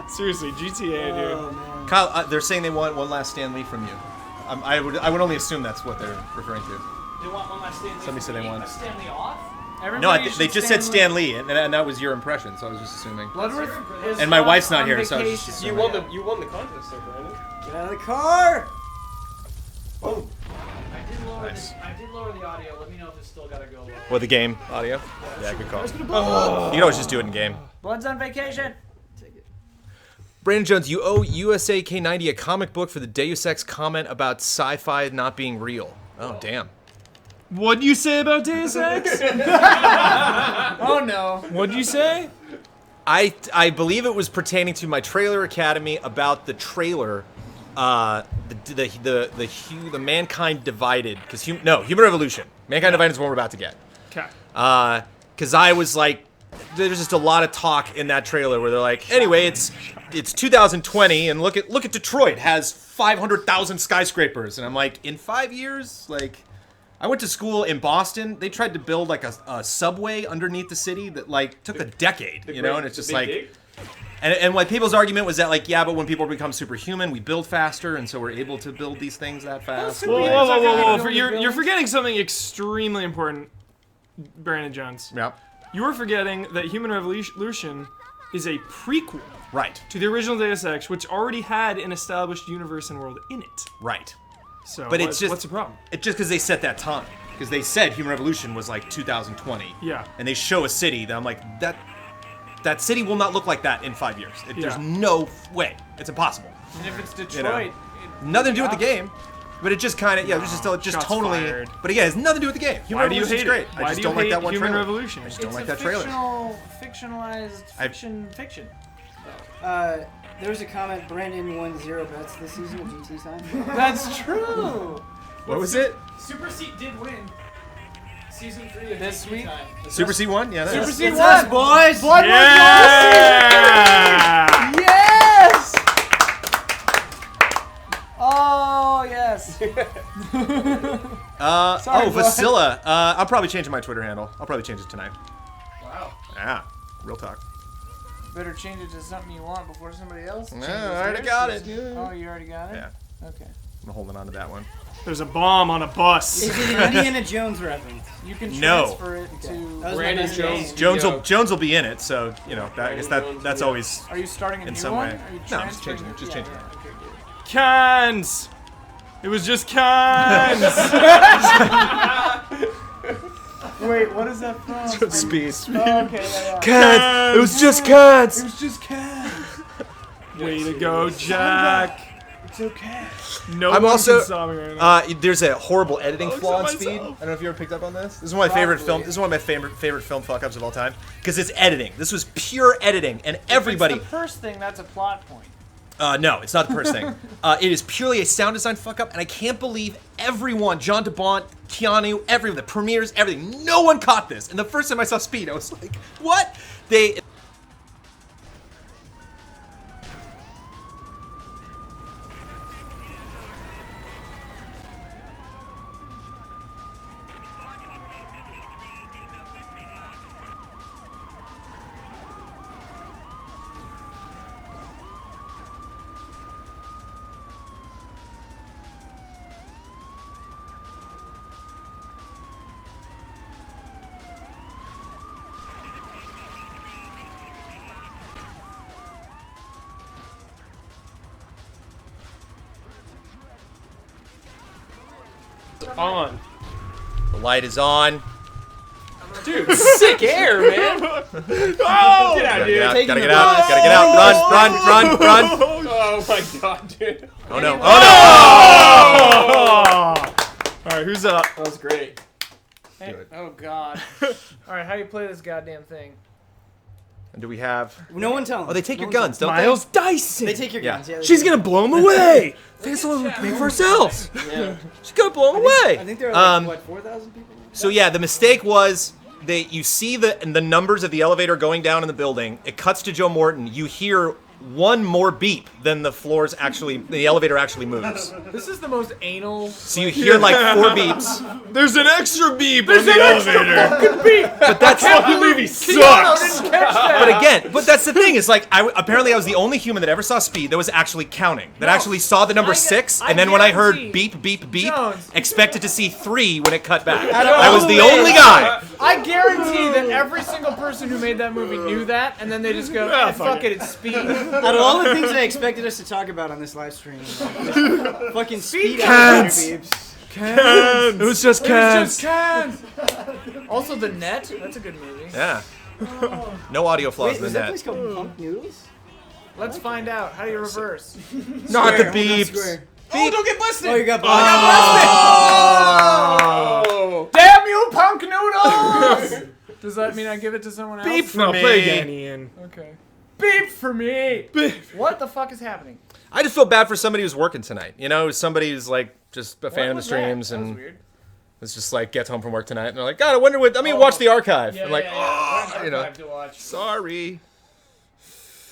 Seriously, GTA, dude. Oh man. Kyle, they're saying they want one last Stan Lee from you. I would only assume that's what they're referring to. They want one last Stanley. Somebody said they want- Stanley off. No, Everybody they should just said Stan Lee, and that was your impression, so I was just assuming. Bloodworth is And my off wife's not on here, so I was just vacation. assuming. You won the contest, though, Brandon. Get out of the car! Oh. I did lower the audio. Let me know if it's still gotta go low. What, the game audio? Yeah, good call. You can always just do it in game. Blood's on vacation. Brandon Jones, you owe USA K90 a comic book for the Deus Ex comment about sci-fi not being real. Oh, damn. What'd you say about Deus Ex? Oh no. What'd you say? I believe it was pertaining to my Trailer Academy about the trailer, the Mankind Divided, Human Revolution. Mankind Divided is the one we're about to get. Okay. Because I was like, there's just a lot of talk in that trailer where they're like, anyway, it's 2020 and look at Detroit has 500,000 skyscrapers, and I'm like, in 5 years, like. I went to school in Boston. They tried to build like a subway underneath the city that like took a decade, you know, and it's just like, and like people's argument was that like, yeah, but when people become superhuman, we build faster, and so we're able to build these things that fast. Whoa. You're forgetting something extremely important, Brandon Jones. Yeah. You are forgetting that Human Revolution is a prequel Right. to the original Deus Ex, which already had an established universe and world in it. Right. So, But it's just what's the problem? It's just because they set that time. Because they said Human Revolution was like 2020. Yeah. And they show a city that I'm like, that city will not look like that in 5 years. There's Yeah. no way. It's impossible. And if it's Detroit, You know, Nothing to do with the game. But it just kind of, it was just Shots totally. fired. But again, it's nothing to do with the game. Human Why do you Revolution's hate great. it? I Why just do you don't like hate that one Human trailer. Revolution? I just it's don't like a that trailer. fictionalized fiction. There was a comment, Brandon won 0 bets this season with GT sign. That's true. What was it? Super Seat did win. Season 3 of This GT week? Time. Super C1? Yeah, Super that's C1. It's us, boys! Bloodworth Yeah! Yes! Oh, yes. Sorry, bud. Vasilla. I'll probably change my Twitter handle. I'll probably change it tonight. Wow. Yeah, real talk. Better change it to something you want before somebody else changes I already theirs. got it. Oh, you already got it? Yeah, Okay. I'm holding on to that one. There's a bomb on a bus. Is it an Indiana Jones reference? You can No. transfer it to... That was my Brandon best Jones. game. Jones will be in it, so you know I guess that's always Are you starting a in new some one? way. Are you No, I'm just transferring changing it. Just yeah, changing it. yeah, okay, good. Cans! It was just cans! Wait, what is that from? speed. Oh, okay, yeah. Cans. It was just cans. It was just cats. Way to go, Jack. It's okay. No I'm one also. can stop me right now. There's a horrible editing I'll flaw in upset Speed. I myself. don't know if you ever picked up on this. This is one of my favorite Probably. film. This is one of my favorite film fuck ups of all time because it's editing. This was pure editing, and everybody. If it's the purse thing, that's a plot point. No, it's not the first thing. It is purely a sound design fuck up, and I can't believe everyone, John DeBont, Keanu, everyone, the premieres, everything, no one caught this. And the first time I saw Speed, I was like, what? They. On. The light is on. Dude, sick air, man. Oh! Get out, Gotta dude. get out. Taking Gotta the get out. bus. Gotta get out. Run. Oh my god, dude. Oh no. All right, who's up? That was great. Hey, oh god. All right, how do you play this goddamn thing? And do we have? No one tell them. Oh, they take your one guns, don't Miles Dyson. They take your Yeah. guns. Yeah. they She's do. gonna blow him away. That's what we make for ourselves. Yeah. She's gonna blow him away. I think there are like what 4,000 people. So yeah, the mistake was that you see the numbers of the elevator going down in the building. It cuts to Joe Morton. You hear one more beep than the elevator actually moves. This is the most anal. So you hear like 4 beeps. There's an extra beep on the elevator. But that's Movie sucks. but that's the thing. Is like apparently I was the only human that ever saw Speed that was actually counting. That actually saw the number 6, and then when I heard beep beep beep, Jones. expected to see 3 when it cut back. Out of I all was the the ways- only guy. I guarantee that every single person who made that movie knew that, and then they just go, Ah, fuck it, it's Speed. Out of all the things I expected us to talk about on this live stream, fucking speed cans. elevator beeps. It was just cans. Also, The Net, that's a good movie. Yeah. No audio flaws Wait, in was the that net. place called Punk Noodles? Let's find out. How do you reverse? Not the Square, hold on, beeps. square. Oh, don't get busted. Oh, you got Oh. Damn you, punk noodles! Does that mean I give it to someone else? Beep for No, me. play again, Ian. Okay. Beep for me! What the fuck is happening? I just feel bad for somebody who's working tonight. You know, somebody who's like just a fan What of the was streams that? That was and weird. it's just like gets home from work tonight and they're like, God, I wonder what. I mean, watch the archive. Yeah, I'm like, yeah. you know, Archive to watch. sorry.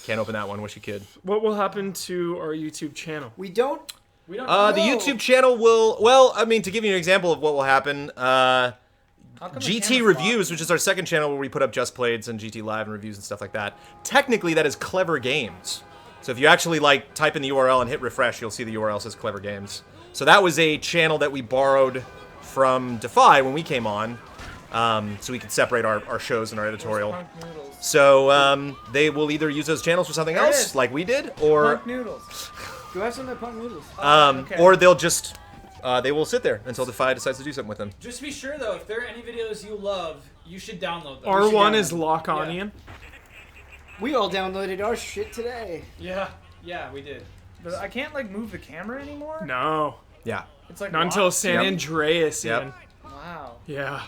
Can't open that one. Wish you could. What will happen to our YouTube channel? We don't. We don't The YouTube channel will. Well, I mean, to give you an example of what will happen. How come the GT camera's Reviews, which is our second channel where we put up Just Playeds and GT Live and reviews and stuff like that. Technically, that is Clever Games. So if you actually like type in the URL and hit refresh, you'll see the URL says Clever Games. So that was a channel that we borrowed from Defy when we came on, so we could separate our shows and our editorial. Punk noodles. So they will either use those channels for something There it else, is. like we did, or Punk noodles. Go have some of that Punk Noodles. Okay. or they'll just they will sit there until Defy decides to do something with them. Just to be sure though, if there are any videos you love, you should download them. R1 is lock on, Yeah. Ian. We all downloaded our shit today. Yeah, we did. But I can't like move the camera anymore? No. Yeah. It's like Not until locked. San Yep. Andreas, Yep. Ian. Wow. Yeah.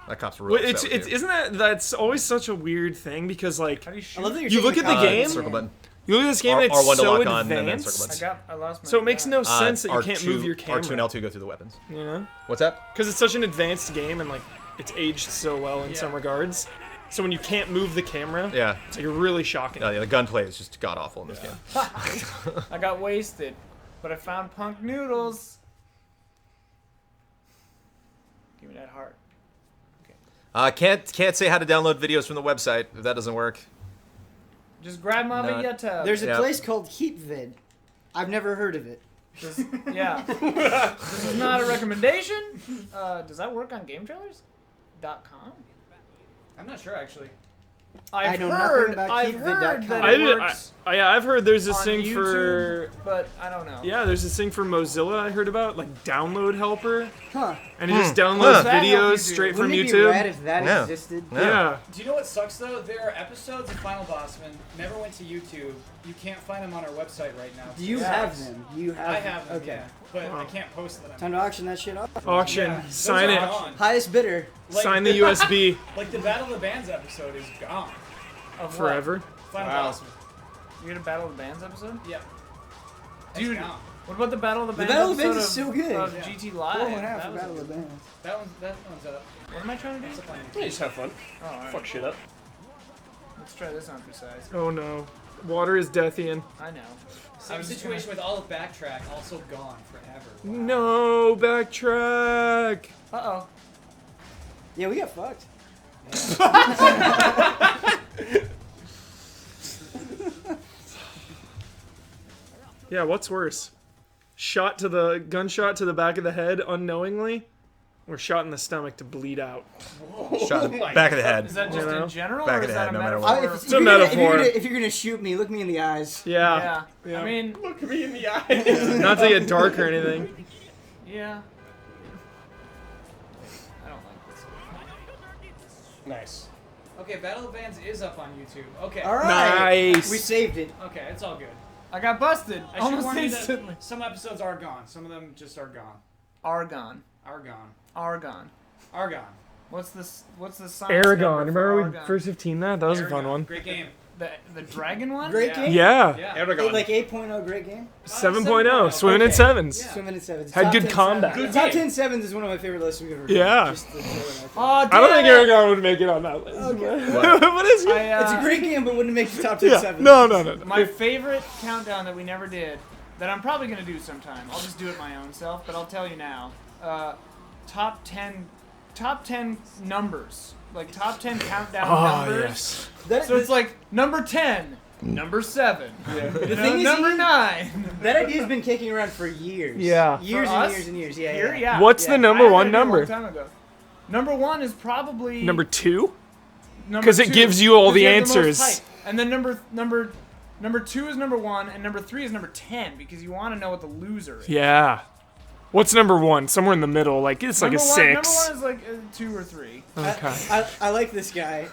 That cop's really Well, upset with you. isn't that's always such a weird thing because like How do you shoot? I love that you're You look taking at the the game? Circle button. you look at this game and it's R1 to so lock on and then advanced, circle button. I lost my so it makes no sense that you can't move your R2 and camera. L2 go through the weapons. You know, What's that? because it's such an advanced game and like it's aged so well in Yeah. some regards. So when you can't move the camera, Yeah. it's like really shocking. Oh, yeah, the gunplay is just god awful in this game. I got wasted, but I found punk noodles. Give me that heart. Can't say how to download videos from the website if that doesn't work. Just grab my No. Vegeta. There's a Yeah. place called HeapVid. I've never heard of it. Yeah. This is not a recommendation. Does that work on GameTrailers.com? I'm not sure actually. I know nothing about I've keepvid.com. heard that I it did, works yeah, I've heard there's this on thing YouTube, for but I don't know. yeah, there's this thing for Mozilla I heard about, like Download Helper, Huh. and it just downloads Huh. That help you videos do? straight from Wouldn't it YouTube. be rad if that Yeah. existed? Yeah. Do you know what sucks though? There are episodes of Final Bosman never went to YouTube. You can't find them on our website right now. Do you have them? You have I have them, Okay. yeah, but I can't post them. Time to auction that shit off. Auction, Yeah, those sign are it, gone. Highest bidder. Like- sign the USB Like the Battle of the Bands episode is gone. Of forever. Final Wow. Bosman. What? You get a Battle of the Bands episode? Yeah. Dude, It's gone. what about the Battle of the The Bands Battle of the episode Bands is so good. of Yeah. GT 4 Live? and a half That for was Battle a- of the Bands. That one's up. What am I trying to do? That's a plan. Yeah, just have fun. Oh, alright. Fuck shit up. Let's try this on precise. Oh no. Water is death, Ian. I know. Same situation with all of Backtrack, also gone forever. No, backtrack. Uh-oh. Yeah, we got fucked. Yeah, what's worse? Gunshot to the back of the head unknowingly, or shot in the stomach to bleed out? Shot in the back of the head. Is that just You know? in general, Back or of is the that head, a no matter metaphor? what. It's a metaphor. If you're gonna shoot me, look me in the eyes. Yeah. Yeah. I mean, Look me in the eye. Not to get dark or anything. Yeah. I don't like this. Nice. Okay, Battle of Bands is up on YouTube. Okay. All right. Nice. We saved it. Okay, it's all good. I got busted. I should Almost warn you that instantly. some episodes are gone. Some of them just are gone. Argon. Are gone. Argon. Are gone. What's this? What's the science Aragon. number for Remember we Argon? first 15 that? That was a fun Aragon. one. Great game. The dragon one? Great Yeah. game. Yeah. Yeah. Aragon. Like 8.0, great game. 7.0. Swimming in Okay. sevens. Yeah. Swimming in sevens. Had Top good 10 combat. sevens. Good Top game. 10 sevens is one of my favorite lists we've ever done. Yeah. Just the trailer, I think. Oh, damn I don't think it. Aragon would make it on that list. What is it? It's a great game, but wouldn't make the top 10 Yeah. sevens. No. My favorite countdown that we never did, that I'm probably gonna do sometime. I'll just do it my own self, but I'll tell you now. Top 10 numbers, like top 10 countdown numbers. Yes. That, So it's like number 10, number 7, the thing is, number 9. that idea's been kicking around for years. Yeah. Years For and us? years and years. Yeah. Here, yeah. yeah. What's the Yeah. number I had one that idea a number? long time ago. Number 1 is probably Number 2? number 'cause it 2, gives you all 'cause the you have most answers. height. And then number 2 is number 1, and number 3 is number 10 because you want to know what the loser is. Yeah. What's number 1? Somewhere in the middle. Like it's like a Number 6. 1 is like 2 or 3. Okay. I like this guy.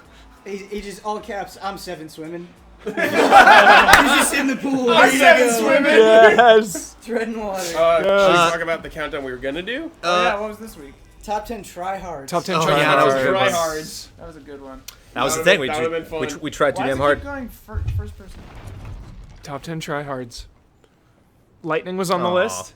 He just all caps. I'm 7 swimming. He's just in the pool. I'm ready to 7 go, swimming. Yes. Treading water. Should we talk about the countdown we were gonna do? Yeah, what was this week? Top 10 tryhards. Top 10 Oh, try yeah, that was a hard. good one. Tryhards. That was a good one. That was the That thing. would've been fun. We tried too Why damn does it hard. keep going first person? Top 10 tryhards. Lightning was on the Aw. list.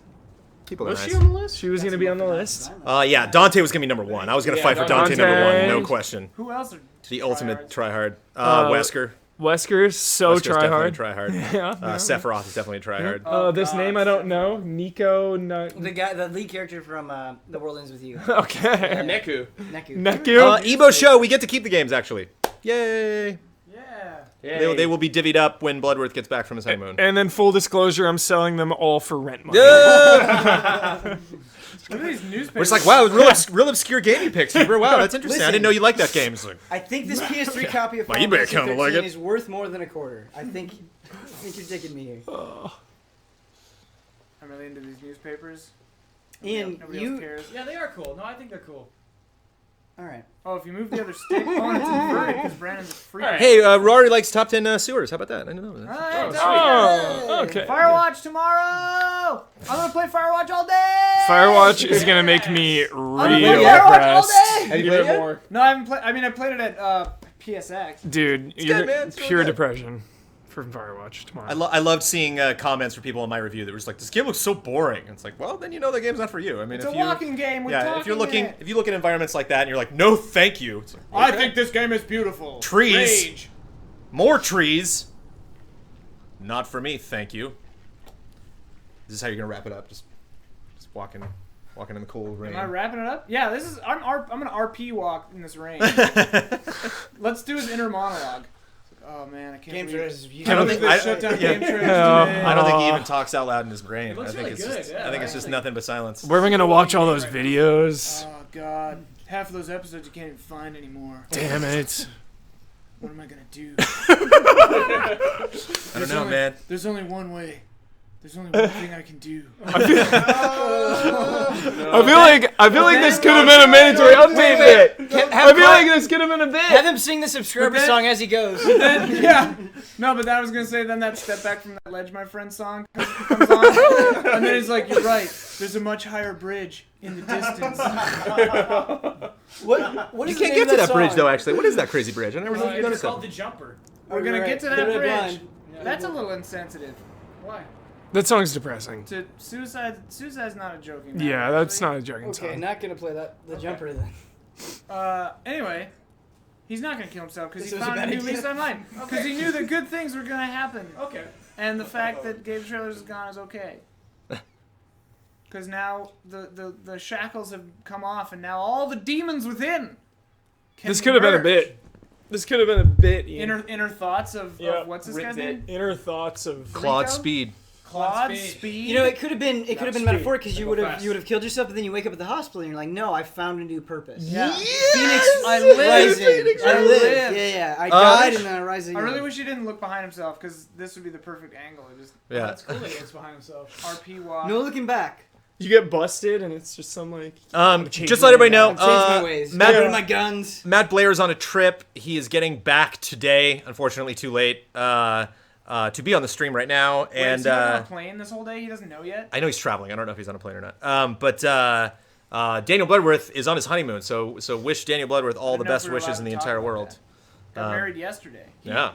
People are Was nice. she on the list? She was going to be on the list. Yeah, Dante was gonna be number 1. I was gonna Yeah, fight for Dante number 1, Dante. no question. Who else are The ultimate tryhards? tryhard. Wesker. Wesker's so Wesker's definitely tryhard. a tryhard. Yeah. Sephiroth is definitely a tryhard. This name I don't know. Nico. The guy, the lead character from The World Ends With You. Okay. Neku. Neku. Neku. Evo Show, we get to keep the games actually. Yay! Yeah. They will be divvied up when Bloodworth gets back from his honeymoon. And then full disclosure, I'm selling them all for rent money. Look at these newspapers. We're just like, wow, real obscure game you picked, Super. Wow, that's interesting. I Listen. didn't know you liked that game. It's like, I think this PS3 copy of My Final eBay Fantasy account will like 13 it. is worth more than a quarter. I think you're taking me here. I'm really into these newspapers. Ian, Nobody else you... cares. Yeah, they are cool. No, I think they're cool. Alright. Oh, if you move the other stick, oh, and it's inverted because Brandon's a freak. Alright. hey, Rory likes top 10 sewers. How about that? I didn't know that. Alright, Oh, okay. Firewatch tomorrow! I'm gonna play Firewatch all day! Firewatch is going to make me gonna play real Firewatch all depressed. day! Have you played it more? No, I haven't played. I mean, I played it at PSX. Dude, good, you're man. It's really pure good. depression from Firewatch tomorrow. I loved seeing comments for people on my review that were just like, "This game looks so boring." And it's like, well, then you know the game's not for you. I mean, It's if a you, walking game with talking if you're looking, in it. if you look at environments like that and you're like, "No, thank you," it's like, I okay. think this game is beautiful. Trees. Rage. More trees. Not for me, thank you. This is how you're gonna wrap it up. Just walking in the cool rain. Am I wrapping it up? Yeah, this is. I'm gonna RP walk in this rain. Let's do his inner monologue. Oh man, I can't. GameTrailers is I beautiful. don't think They shut down yeah. Game Trailers Yeah. today. I don't think he even talks out loud in his brain. looks I think really it's good, just, yeah. I think it's just nothing but silence. Where am I going to watch all those videos? Oh god, half of those episodes you can't even find anymore. Damn it. What am I gonna do? I don't know, man. There's only one way. There's only one thing I can do. I feel like this could have been a mandatory update bit. I feel like this could have been a Have bit. him sing the subscriber But then- song as he goes. Yeah. No, but that I was gonna say then that Step Back from That Ledge, My Friend song comes on, and then he's like, "You're right. There's a much higher bridge in the distance." What You is the can't name get of to that bridge song? though. Actually, what is that crazy bridge? I never It's noticed called that. The Jumper. We're gonna get to that They're bridge. blind. That's a little insensitive. Why? That song's depressing. To suicide's not a joking matter. Yeah, that's actually. not a joking Okay, song. not gonna play the jumper then. Anyway, he's not gonna kill himself because This he was a found a bad new idea. lease on life. Because he knew that good things were gonna happen. Okay. And the fact that GameTrailers is gone is okay. Because now the shackles have come off, and now all the demons within. Can This could have been a emerge. bit. This could have been a bit. Ian. Inner thoughts of what's this guy's name? Inner thoughts of Claude Rico? Speed. Claude Speed. Speed. You know, it could have been Speed. metaphoric because you Go would have fast. killed yourself, but then you wake up at the hospital and you're like, no, I found a new purpose. Yeah. Phoenix I lived. rising. Phoenix I rising. lived. Yeah. I died and then I rise again. I really wish he didn't look behind himself because this would be the perfect angle. It just Yeah. That's cool that he looks behind himself. RP walk. No looking back. You get busted, and it's just some like. Just let everybody know. Change my ways. Matt, Rid of my guns. Matt Blair's on a trip. He is getting back today. Unfortunately, too late to be on the stream right now. Wait, And is he on a plane this whole day? He doesn't know yet. I know he's traveling. I don't know if he's on a plane or not. But Daniel Bloodworth is on his honeymoon. So wish Daniel Bloodworth all the know if best we were allowed wishes in to the talk entire about world. that. Got married yesterday. Yeah.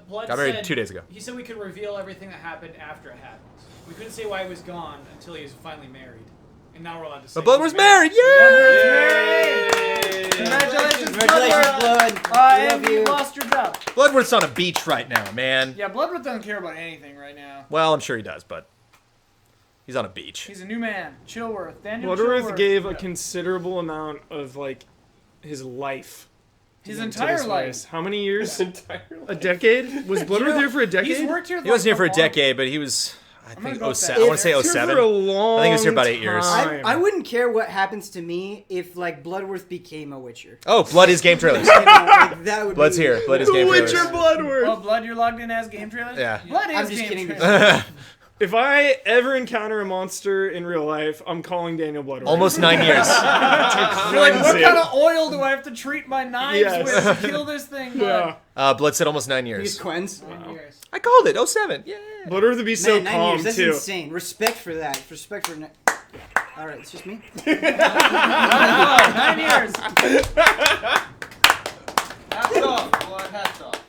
Blood Got married said, 2 days ago. He said we could reveal everything that happened after it happened. We couldn't say why he was gone until he was finally married. And now we're allowed to say. But Bloodworth's married! Yay! Congratulations, Congratulations, Blood. And love you you. lost your job. Bloodworth's on a beach right now, man. Yeah, Bloodworth doesn't care about anything right now. Well, I'm sure he does, but he's on a beach. He's a new man. Chillworth. Daniel Bloodworth Chillworth. gave a considerable amount of like his life. His to entire this life. place. How many years? entire A decade? Was Bloodworth there for a decade? He's worked here. He wasn't here for a long. decade, but he was, I gonna think, go with 07. that. I want to say He was here 07. for a long I think he was here about 8 years. time. I wouldn't care what happens to me if like Bloodworth became a Witcher. Oh, Blood is GameTrailers. You know, like, that would Blood's be, here. Blood is The GameTrailers. Witcher Bloodworth. Oh, Blood, you're logged in as GameTrailers? Yeah. Blood is I'm just kidding. GameTrailers. If I ever encounter a monster in real life, I'm calling Daniel Bloodworth. Almost 9 years. You're like, what Cleanse it. kind of oil do I have to treat my knives Yes. with to kill this thing? Blood? Yeah. Blood said almost 9 He's years. Quenz. I called it. 07. Yeah. Bloodworth would be so Man, 9 calm years. That's too. insane. Respect for that. Respect for. All right, it's just me. 9 years. Hats off, Blood. Hats off.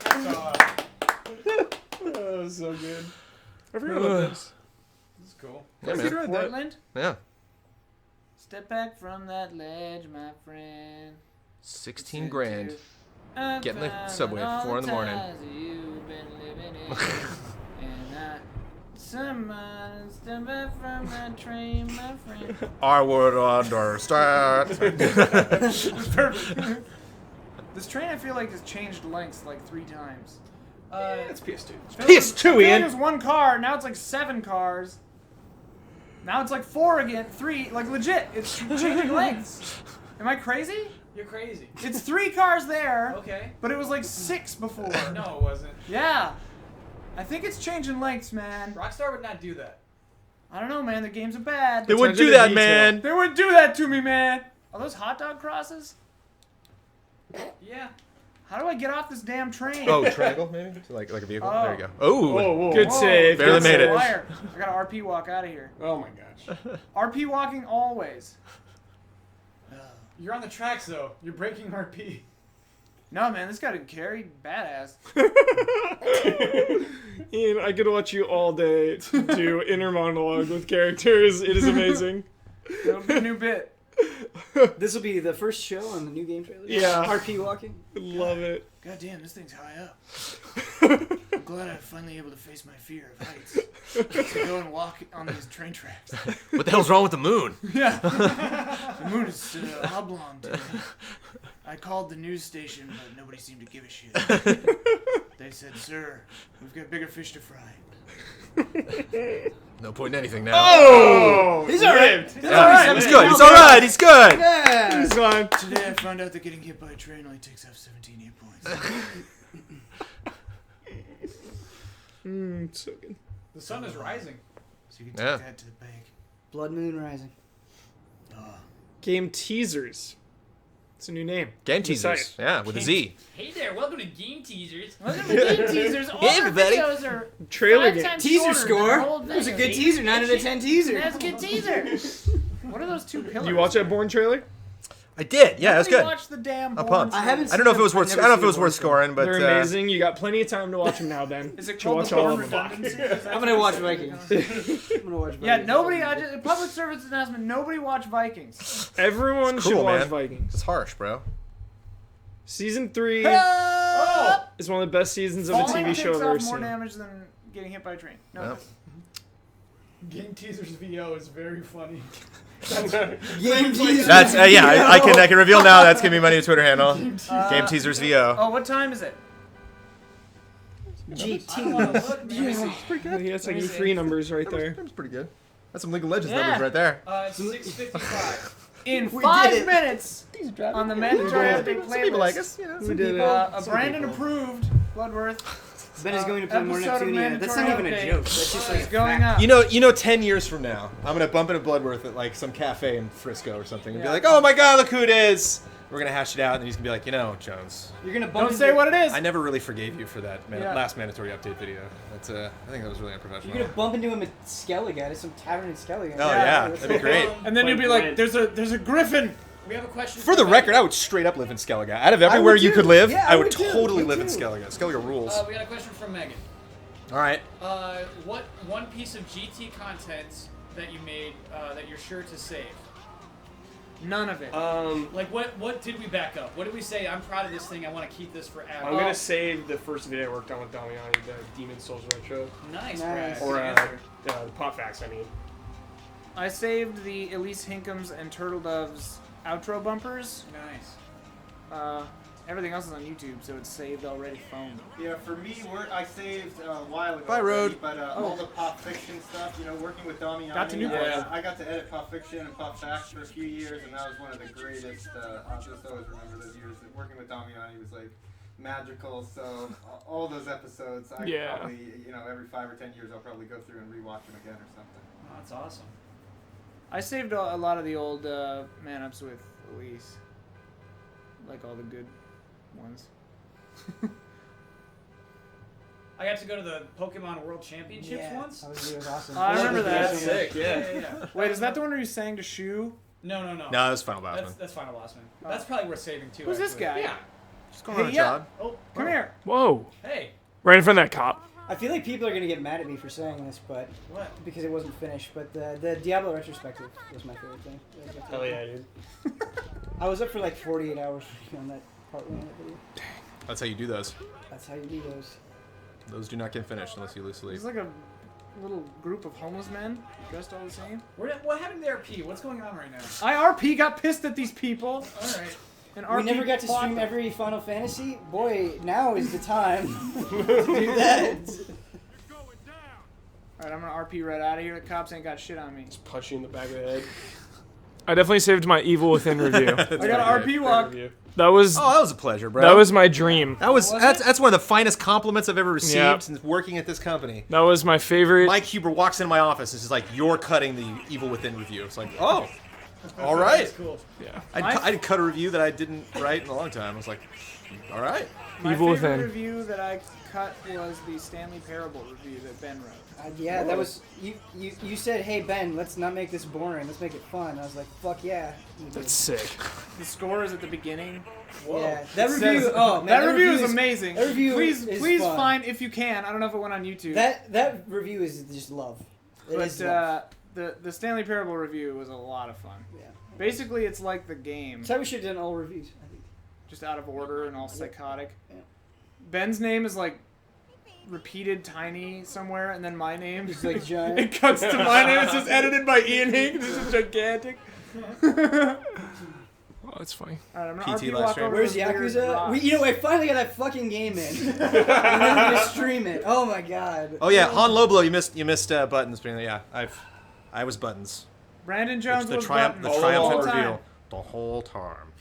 Oh, so good. I forgot about this. This is cool. Yeah, man. Portland? Yeah. Step back from that ledge, my friend. 16 grand. Getting the subway at 4 in the morning. Someone step back from that train, my friend. I would understand. Perfect. This train, I feel like, has changed lengths like 3 times. It's PS2. PS2, It Ian. was 1 car, now it's like 7 cars. Now it's like 4 again, 3, like legit. It's changing lengths. Am I crazy? You're crazy. It's 3 cars there, Okay. but it was like 6 before. No, it wasn't. Yeah. I think it's changing lengths, man. Rockstar would not do that. I don't know, man. Their games are bad. They wouldn't Attention do to that, detail. man. They wouldn't do that to me, man. Are those hot dog crosses? Yeah. How do I get off this damn train? Oh, triangle, maybe? Like a vehicle? Oh. There you go. Oh. Whoa, whoa. Good Whoa, save. Barely good made it. save. Wire. I got to RP walk out of here. Oh my gosh. RP walking always. You're on the tracks though. You're breaking RP. No, man, this guy didn't carry. Badass. Ian, I could watch you all day do inner monologue with characters. It is amazing. It'll be a new bit. This will be the first show on the new game trailer. Yeah. RP walking. Love it. God damn, this thing's high up. I'm glad I'm finally able to face my fear of heights. To go and walk on these train tracks. What the hell's wrong with the moon? Yeah. The moon is oblong to me. I called the news station, but nobody seemed to give a shit. They said, "Sir, we've got bigger fish to fry." No point in anything now. Oh! He's alright. Lived. Yeah, he's good. He's all right. He's good. Yeah. He's fine. Today I found out that getting hit by a train only takes off 17 hit points. So good. The sun is rising. So you can take Yeah. that to the bank. Blood Moon Rising. Game Teasers. It's a new name. Game The teasers. site. Yeah, with a Z. Hey there, welcome to Game Teasers. Welcome to Game Teasers. All Hey, our everybody. videos are Trailer 5 game. times Teaser shorter than score. our old That was a videos. good teaser. 9 out of 10 teaser. That's a good teaser. What are those 2 pillars? You watch that Born trailer? I did. Yeah, that's Nobody good. watched the damn I'm Born pumped. I haven't I don't know if it was I've worth. never I don't know if seen it was a worth Born scoring, but They're amazing. You got plenty of time to watch them now, Ben. Is it To called watch the all Born of them. Redundancy? Is that I'm what gonna it's watch called? Vikings. I'm gonna watch Vikings. Yeah, nobody. Public service announcement. Nobody watch Vikings. Everyone It's should cruel, watch man. Vikings. It's harsh, bro. Season 3 Oh! is one of the best seasons of a Falling TV show takes I've ever off more seen. damage than getting hit by a train. No. Well. Game Teasers VO is very funny. Game teaser. That's yeah. I can reveal now. That's gonna be my new Twitter handle. Game teasers VO. Oh, what time is it? GT. He has like E3 numbers right there. That's pretty good. That's some League of Legends Yeah. numbers right there. It's 6:55. In We 5 did it. minutes on the mandatory update Some people like playlist. us, you know. We did it. Brandon approved Bloodworth. Ben is going to play more Episode of Neptunia. That's not mandatory even a update. joke. That's just like It's a going fact. up. You know, 10 years from now, I'm gonna bump into Bloodworth at like some cafe in Frisco or something, and be Yeah. like, "Oh my God, look who it is!" We're gonna hash it out, and he's gonna be like, Jones, You're gonna bump Don't say what it is. I never really forgave you for that Yeah. last mandatory update video. That's I think that was really unprofessional. You're gonna bump into him at Skellige at some tavern in Skellige. Oh yeah, that'd be great. And then you'll be like, "There's a griffin." We have a question. For the record, I would straight up live in Skellige. Out of everywhere you too. could live, Yeah, I I would would too. totally Me live in too. Skellige. Skellige rules. We got a question from Megan. All right. What one piece of GT content that you made that you're sure to save? None of it. Like what did we back up? What did we say? I'm proud of this thing. I want to keep this forever. I'm gonna save the first video I worked on with Damiani, the Demon Souls Retro. Nice, Nice. Brad. Or Good answer. the Pop Facts, I mean. I saved the Elise Hinkham's and Turtle Dove's outro bumpers. Nice. Everything else is on YouTube, so it's saved already. Phone. Yeah, for me, I saved a while ago. Bye, Road. already, But all the Pop Fiction stuff, working with Damiani. Got to Newport. I got to edit Pop Fiction and Pop Facts for a few years, and that was one of the greatest. I'll just always remember those years. Working with Damiani was like magical. So all those episodes, I Yeah. probably, every 5 or 10 years, I'll probably go through and rewatch them again or something. Oh, that's awesome. I saved a lot of the old man-ups with Elise. Like all the good ones. I got to go to the Pokemon World Championships Yeah, once. that was awesome. I remember that. That's sick, yeah. Yeah. Wait, is that the one where you sang to Shu? No. No, that was Final That's Bosman. that's Final Bossman. That's probably worth saving too. Who's this actually. guy? Yeah. What's going on, Hey, yeah. John? Oh, Come here. Whoa. Hey. Right in front of that cop. I feel like people are gonna get mad at me for saying this, but What? because it wasn't finished. But the Diablo retrospective was my favorite thing. Hell yeah, dude. I was up for like 48 hours on that part one of that video. That's how you do those. That's how you do those. Those do not get finished unless you lose sleep. It's like a little group of homeless men dressed all the same. What happened to RP? What's going on right now? IRP got pissed at these people. All right. And We RP never got to fought stream them. every Final Fantasy. Boy, now is the time to do that. Alright, I'm gonna RP right out of here. The cops ain't got shit on me. Just punch you in the back of the head. I definitely saved my Evil Within review. I got an RP walk. Review. That was Oh, that was a pleasure, bro. that was my dream. That's one of the finest compliments I've ever received Yeah. since working at this company. That was my favorite. Mike Huber walks into my office and is like, "You're cutting the Evil Within review." It's like, oh, all right. That's cool. Yeah. I'd cut a review that I didn't write in a long time. I was like, all right. My Evil favorite Within. review that I cut was the Stanley Parable review that Ben wrote. Yeah, that was you said, "Hey Ben, let's not make this boring. Let's make it fun." I was like, "Fuck yeah." You did. That's sick. The score is at the beginning. Yeah, that It review. says- Oh man, that review is amazing. that review please, is please fun. find if you can. I don't know if it went on YouTube. That review is just love. It is love. But the Stanley Parable review was a lot of fun. Yeah. Basically, it's like the game, That's how we should have done all reviews. I think. just out of order and all psychotic. Yeah. Ben's name is like repeated tiny somewhere, and then my name It's like giant. it cuts to my name. It says edited by Ian Hinck. This is gigantic. Oh, that's funny. All right, I'm gonna PT RP live walk stream. over Where's those weird Yakuza? rocks. I finally got that fucking game in. And then we're gonna stream it. Oh my god. Oh yeah, Han Loblo, you missed buttons, but yeah, I was buttons. Brandon Jones The was triumph, the buttons triumphant all the time. reveal, the whole time.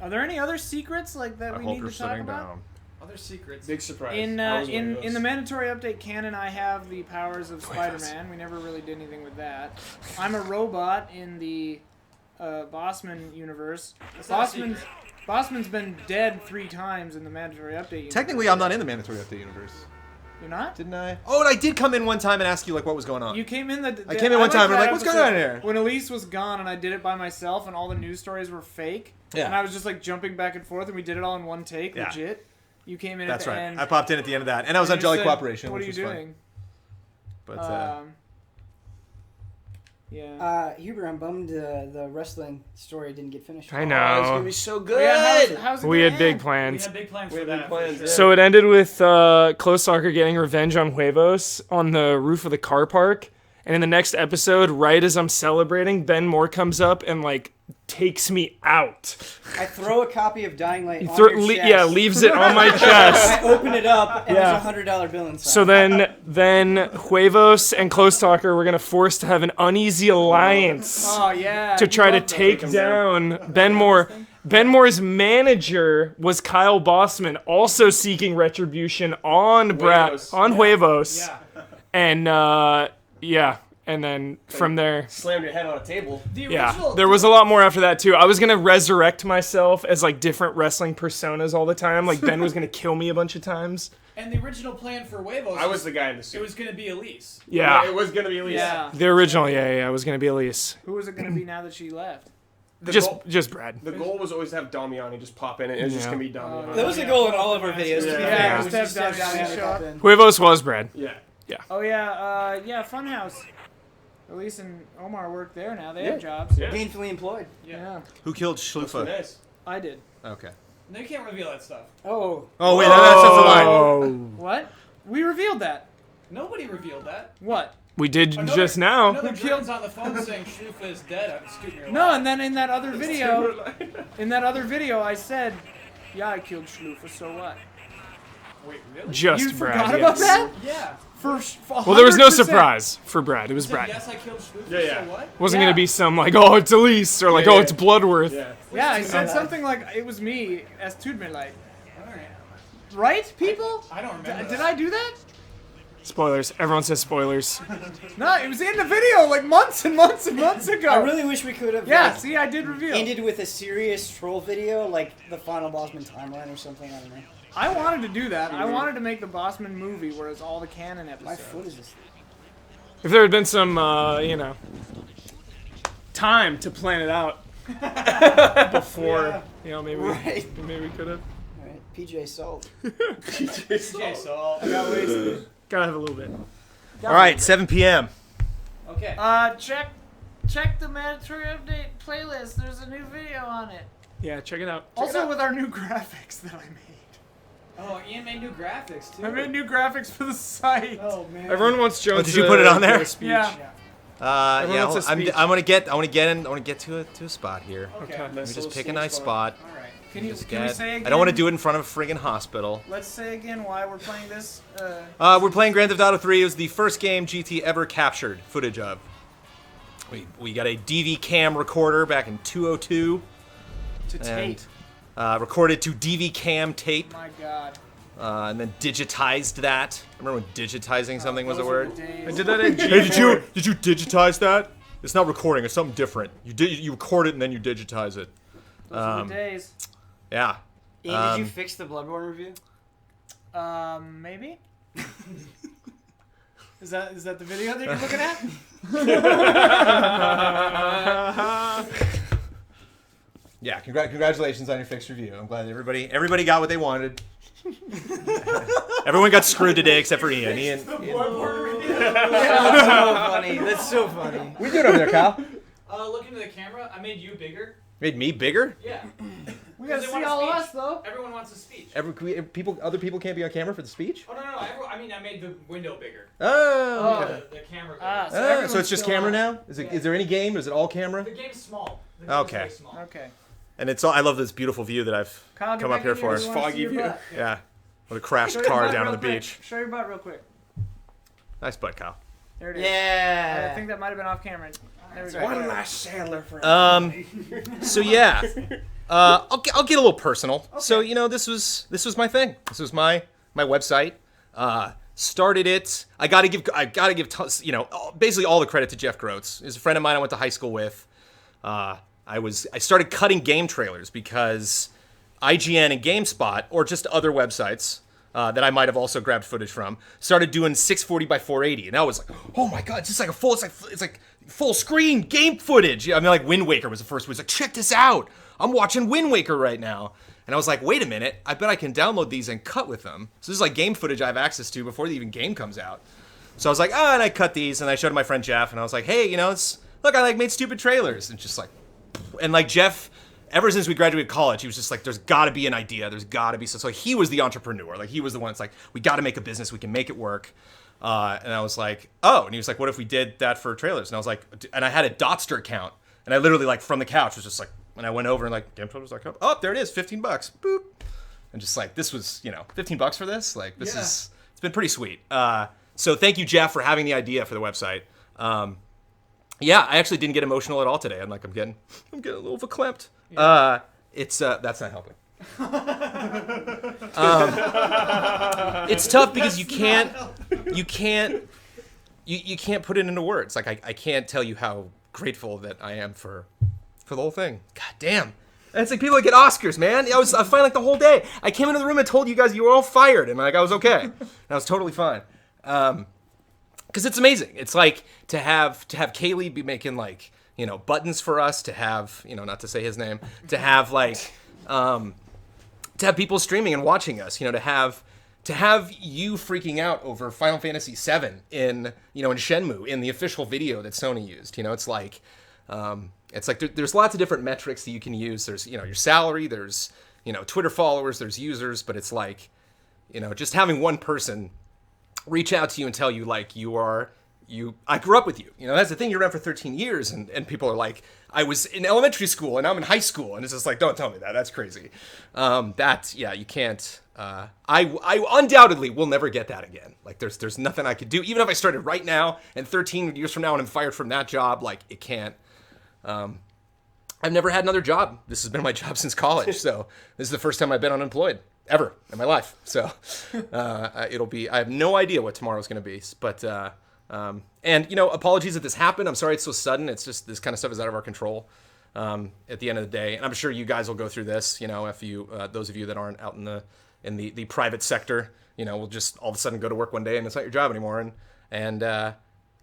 Are there any other secrets like that I we hope need you're to talk sitting about? down. Other secrets. Big surprise. In I was one of in those. the mandatory update, Ken and I have the powers of Spider-Man. We never really did anything with that. I'm a robot in the Bosman universe. Bosman's been dead 3 times in the mandatory update universe. Technically, I'm not in the mandatory update universe, You're not? didn't I? Oh, and I did come in one time and ask you like what was going on. You came in I came in one time and I'm like, what's going on here? When Elise was gone and I did it by myself and all the news stories were fake. Yeah. And I was just like jumping back and forth and we did it all in one take, Yeah. legit. You came in That's at the right. end. I popped in at the end of that, and I was on and you Jolly said, Cooperation, What are which you was doing? fun. But Yeah. Huber, I'm bummed the wrestling story didn't get finished. I Oh, it's gonna know. be so Yeah, good. how's it We gonna had big end? We plans. had big plans We for had big that. plans, for sure. yeah. So it ended with Close Talker getting revenge on Huevos on the roof of the car park. And in the next episode, right as I'm celebrating, Ben Moore comes up and like takes me out. I throw a copy of Dying Light on Thro- your chest. yeah, leaves it on my chest. I open it up and Yeah. there's a $100 bill inside. So then Huevos and Close Talker were gonna force to have an uneasy alliance Oh, yeah. to you try to love those. take down Ben Moore. Ben Moore's manager was Kyle Bosman, also seeking retribution on Huevos. Yeah. And and then from there, Slammed your head on a table. there was a lot more after that too. I was gonna resurrect myself as like different wrestling personas all the time. Like Ben was gonna kill me a bunch of times. And the original plan for Huevos, I was the guy in the suit. it was going to be Elise. Yeah, it was gonna be Elise. Yeah. the original, I was gonna be Elise. Who is it going to be now that she left? Just Brad. The goal was always to have Damiani just pop in, and it was just gonna be Damiani. That was the goal in all of our videos. To be Yeah, fair. just have Damiani show up. Huevos was Brad. Yeah. Oh yeah, Funhouse. Elise and Omar work there now. They have jobs. Yeah. Gainfully employed. Yeah. Who killed That's Schlufa? nice. I did. Okay. They can't reveal that stuff. Oh. Oh wait, that's the line. Oh, What? We revealed that. Nobody revealed that. What? we did just now. Another Jordan's on the phone saying Shlufa is dead. I'm stupid. No, and then in that other video, I said, yeah, I killed Schlufa, so what? Wait, really? Just You Brad. forgot about yes. that? Yeah. Well, there was no surprise for Brad. It was Brad. Yes, I killed Shlufa. Yeah. So what? Wasn't Yeah. gonna be some like, oh, it's Elise, or like, Yeah, oh, yeah. it's Bloodworth. Yeah. Yeah, I said something like, it was me, as Tudmilite. Alright. Right, people? I don't remember. Did I do that? Spoilers. Everyone says spoilers. No, it was in the video like months and months and months ago. I really wish we could have see, I did reveal. ended with a serious troll video, like the final Bosman timeline or something. I don't know. I wanted to do that. I wanted to make the Bosman movie where it's all the canon My episodes. foot is just... If there had been some, time to plan it out before, maybe Right. maybe we could have. Alright, PJ Salt. Okay, so I got wasted. Gotta have a little bit. All right, 7 p.m. okay. Check the mandatory update playlist. There's a new video on it. Yeah, check it out. Also with our new graphics that I made. Oh, Ian made new graphics too. I made new graphics for the site. Oh man. Everyone wants Jones. did you put it on there? Speech. Yeah. Everyone Yeah, wants a I'm speech. gonna get to a spot here. Okay. Let me just pick a nice spot. All right. Can we Just say again? I don't want to do it in front of a friggin' hospital. Let's say again why we're playing this. We're playing Grand Theft Auto 3. It was the first game GT ever captured footage of. We got a DV cam recorder back in 202. To tape. And recorded to DV cam tape. My God. And then digitized that. Remember when digitizing something was a Those were word? the days. I did that at Hey, did you digitize that? It's not recording. It's something different. You record it and then you digitize it. Those were the days. Yeah. Ian, did you fix the Bloodborne review? Maybe. Is that the video that you're looking at? Yeah. Congratulations on your fixed review. I'm glad everybody got what they wanted. Everyone got screwed today except for Ian. That's so funny. That's so funny. What are you doing over there, Kyle? Look into the camera. I made you bigger. Made me bigger? Yeah. We gotta They see want a all of speech. us though. Everyone wants a speech. Other people can't be on camera for the speech? Oh no. I mean, I made the window bigger. Oh. Okay. The camera. Ah, Bigger. so So everyone's it's just still camera on. now? Is there any game? Is it all camera? The game's small. The game's Okay. very small. Okay. And it's all. I love this beautiful view that I've Kyle, get come back up here in here. for. We wanna see Foggy your view. butt. Yeah. With a crashed Show your car butt down on real the quick. beach. Show your butt real quick. Nice butt, Kyle. There it is. Yeah. I think that might have been off camera. There we go. One last sailor for. So yeah, I'll get a little personal. So this was my thing. This was my website. Started it. I gotta give basically all the credit to Jeff Groats. He's a friend of mine I went to high school with. I started cutting game trailers because IGN and GameSpot, or just other websites that I might have also grabbed footage from, started doing 640 by 480, and I was like, oh my god, it's just like it's like full screen game footage. I mean, like Wind Waker was the first one. It's like, check this out, I'm watching Wind Waker right now. And I was like, wait a minute, I bet I can download these and cut with them. So this is like game footage I have access to before the even game comes out. So I was like, and I cut these, and I showed my friend Jeff, and I was like, hey, look, I made stupid trailers, and just like, and like Jeff, ever since we graduated college, he was just like, there's got to be an idea, there's got to be so he was the entrepreneur, like he was the one that's like, we got to make a business, we can make it work. And I was like, oh, and he was like, what if we did that for trailers? And I was like, and I had a Dotster account, and I literally like from the couch was just like, when I went over and like GameTrailers.com, oh, there it is, $15, boop, and just like, this was $15 for this, like this is, it's been pretty sweet. So thank you, Jeff, for having the idea for the website. Yeah, I actually didn't get emotional at all today. I'm getting a little verklempt. it's that's not helping. It's tough because you can't put it into words. Like I can't tell you how grateful that I am for the whole thing. God damn. It's like people that get Oscars, man. I was fine like the whole day. I came into the room and told you guys you were all fired, and like I was okay. I was totally fine. Because it's amazing. It's like to have Kaylee be making like, you know, buttons for us, to have, you know, not to say his name, to have like to have people streaming and watching us, you know, to have you freaking out over Final Fantasy VII in, you know, in Shenmue, in the official video that Sony used. You know, it's like there's lots of different metrics that you can use. There's, you know, your salary, there's, you know, Twitter followers, there's users, but it's like, you know, just having one person reach out to you and tell you like I grew up with you. You know, that's the thing. You're around for 13 years, and people are like, I was in elementary school and I'm in high school, and it's just like, don't tell me that. That's crazy. You can't. I undoubtedly will never get that again. Like, there's nothing I could do, even if I started right now and 13 years from now and I'm fired from that job. Like, it can't. I've never had another job. This has been my job since college, so this is the first time I've been unemployed ever in my life. So I have no idea what tomorrow's going to be, but. And, you know, apologies if this happened. I'm sorry it's so sudden. It's just this kind of stuff is out of our control at the end of the day. And I'm sure you guys will go through this, you know, if you, those of you that aren't out in the private sector, you know, will just all of a sudden go to work one day and it's not your job anymore. And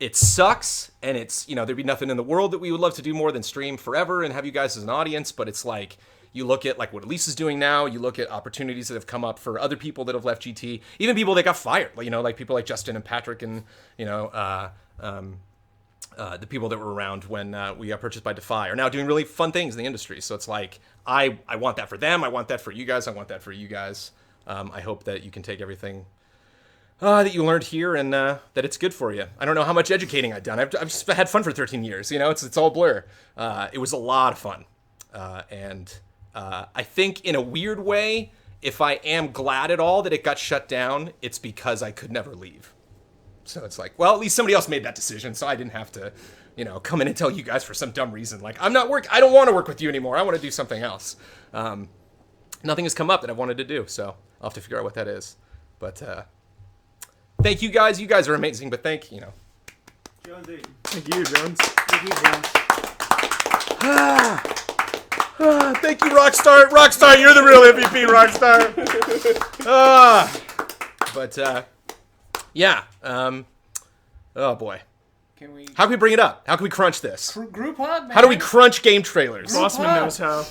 it sucks. And it's, you know, there'd be nothing in the world that we would love to do more than stream forever and have you guys as an audience. But it's like, you look at like what Ellis is doing now. You look at opportunities that have come up for other people that have left GT, even people that got fired. You know, like people like Justin and Patrick, and you know, the people that were around when we got purchased by Defy are now doing really fun things in the industry. So it's like I want that for them. I want that for you guys. I want that for you guys. I hope that you can take everything that you learned here and that it's good for you. I don't know how much educating I've done. I've just had fun for 13 years. You know, it's all blur. It was a lot of fun, and. I think in a weird way, if I am glad at all that it got shut down, it's because I could never leave. So it's like, well, at least somebody else made that decision, so I didn't have to, you know, come in and tell you guys for some dumb reason. Like, I don't want to work with you anymore. I want to do something else. Nothing has come up that I've wanted to do, so I'll have to figure out what that is. But thank you guys. You guys are amazing, but thank you. Thank you, Jones. Thank you, Jones. Thank you, Rockstar. Rockstar, you're the real MVP, Rockstar. Yeah. Oh boy. How can we bring it up? How can we crunch this? Group hug, man. How do we crunch game trailers? Bosman knows how.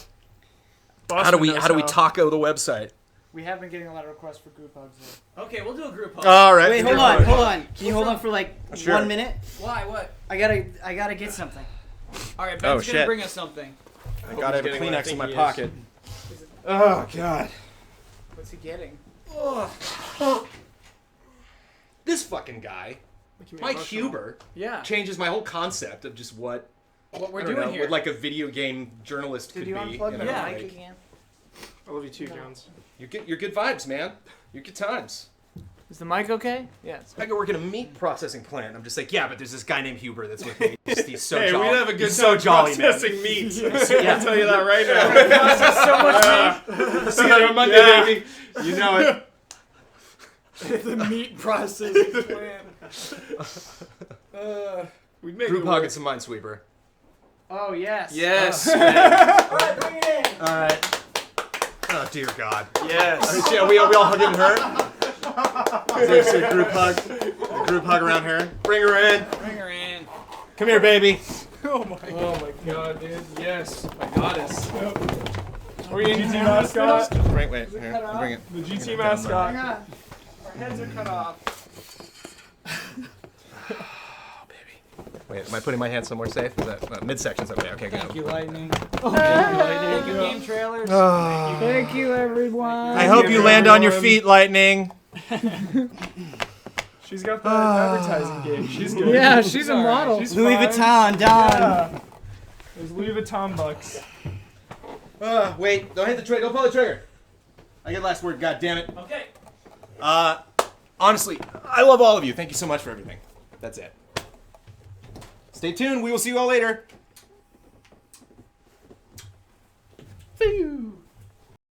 How do we taco the website? We have been getting a lot of requests for group hugs, though. Okay, we'll do a group hug. All right. Wait, hold on. Can you hold on for like Sure. 1 minute? Why? What? I gotta get something. All right, Ben's gonna bring us something. I gotta have a Kleenex in my pocket. Oh God. What's he getting? This fucking guy, Mike Huber, changes my whole concept of just what we're doing here. what like a video game journalist could be. Did you unplug the mic again? I love you too, Jones. You're good vibes, man. You're good times. Is the mic okay? Yes. I could work in a meat processing plant. I'm just like, yeah, but there's this guy named Huber that's with me. He's so Hey, jolly. we'd have a good He's time so jolly, processing man. meat. Yeah. I'll tell you that right now. See you on Monday, baby. You know it. The meat processing plant. We'd make Group it hug work. and some Minesweeper. Oh, yes. Yes. All right, bring it in. All right. Oh, dear God. Yes. Yeah, we all hugging her. There's a group hug. A group hug around her. Bring her in. Bring her in. Come here, baby. Oh my god, dude. Yes. My goddess. Are we in GT mascot? Wait, here. I'll bring it. The GT mascot. Hang on. Our heads are cut off. Oh, baby. Wait, am I putting my hand somewhere safe? Is that midsection's okay? Okay, good. Thank you, Lightning. Thank you, GameTrailers. Thank you, everyone. I hope you land on your feet, Lightning. She's got the advertising gig. She's good. Yeah, she's a model. She's Louis fine. Vuitton, Don. Yeah. There's Louis Vuitton bucks. Wait, don't hit the trigger. Don't pull the trigger. I get last word. God damn it. Okay. Honestly, I love all of you. Thank you so much for everything. That's it. Stay tuned. We will see you all later.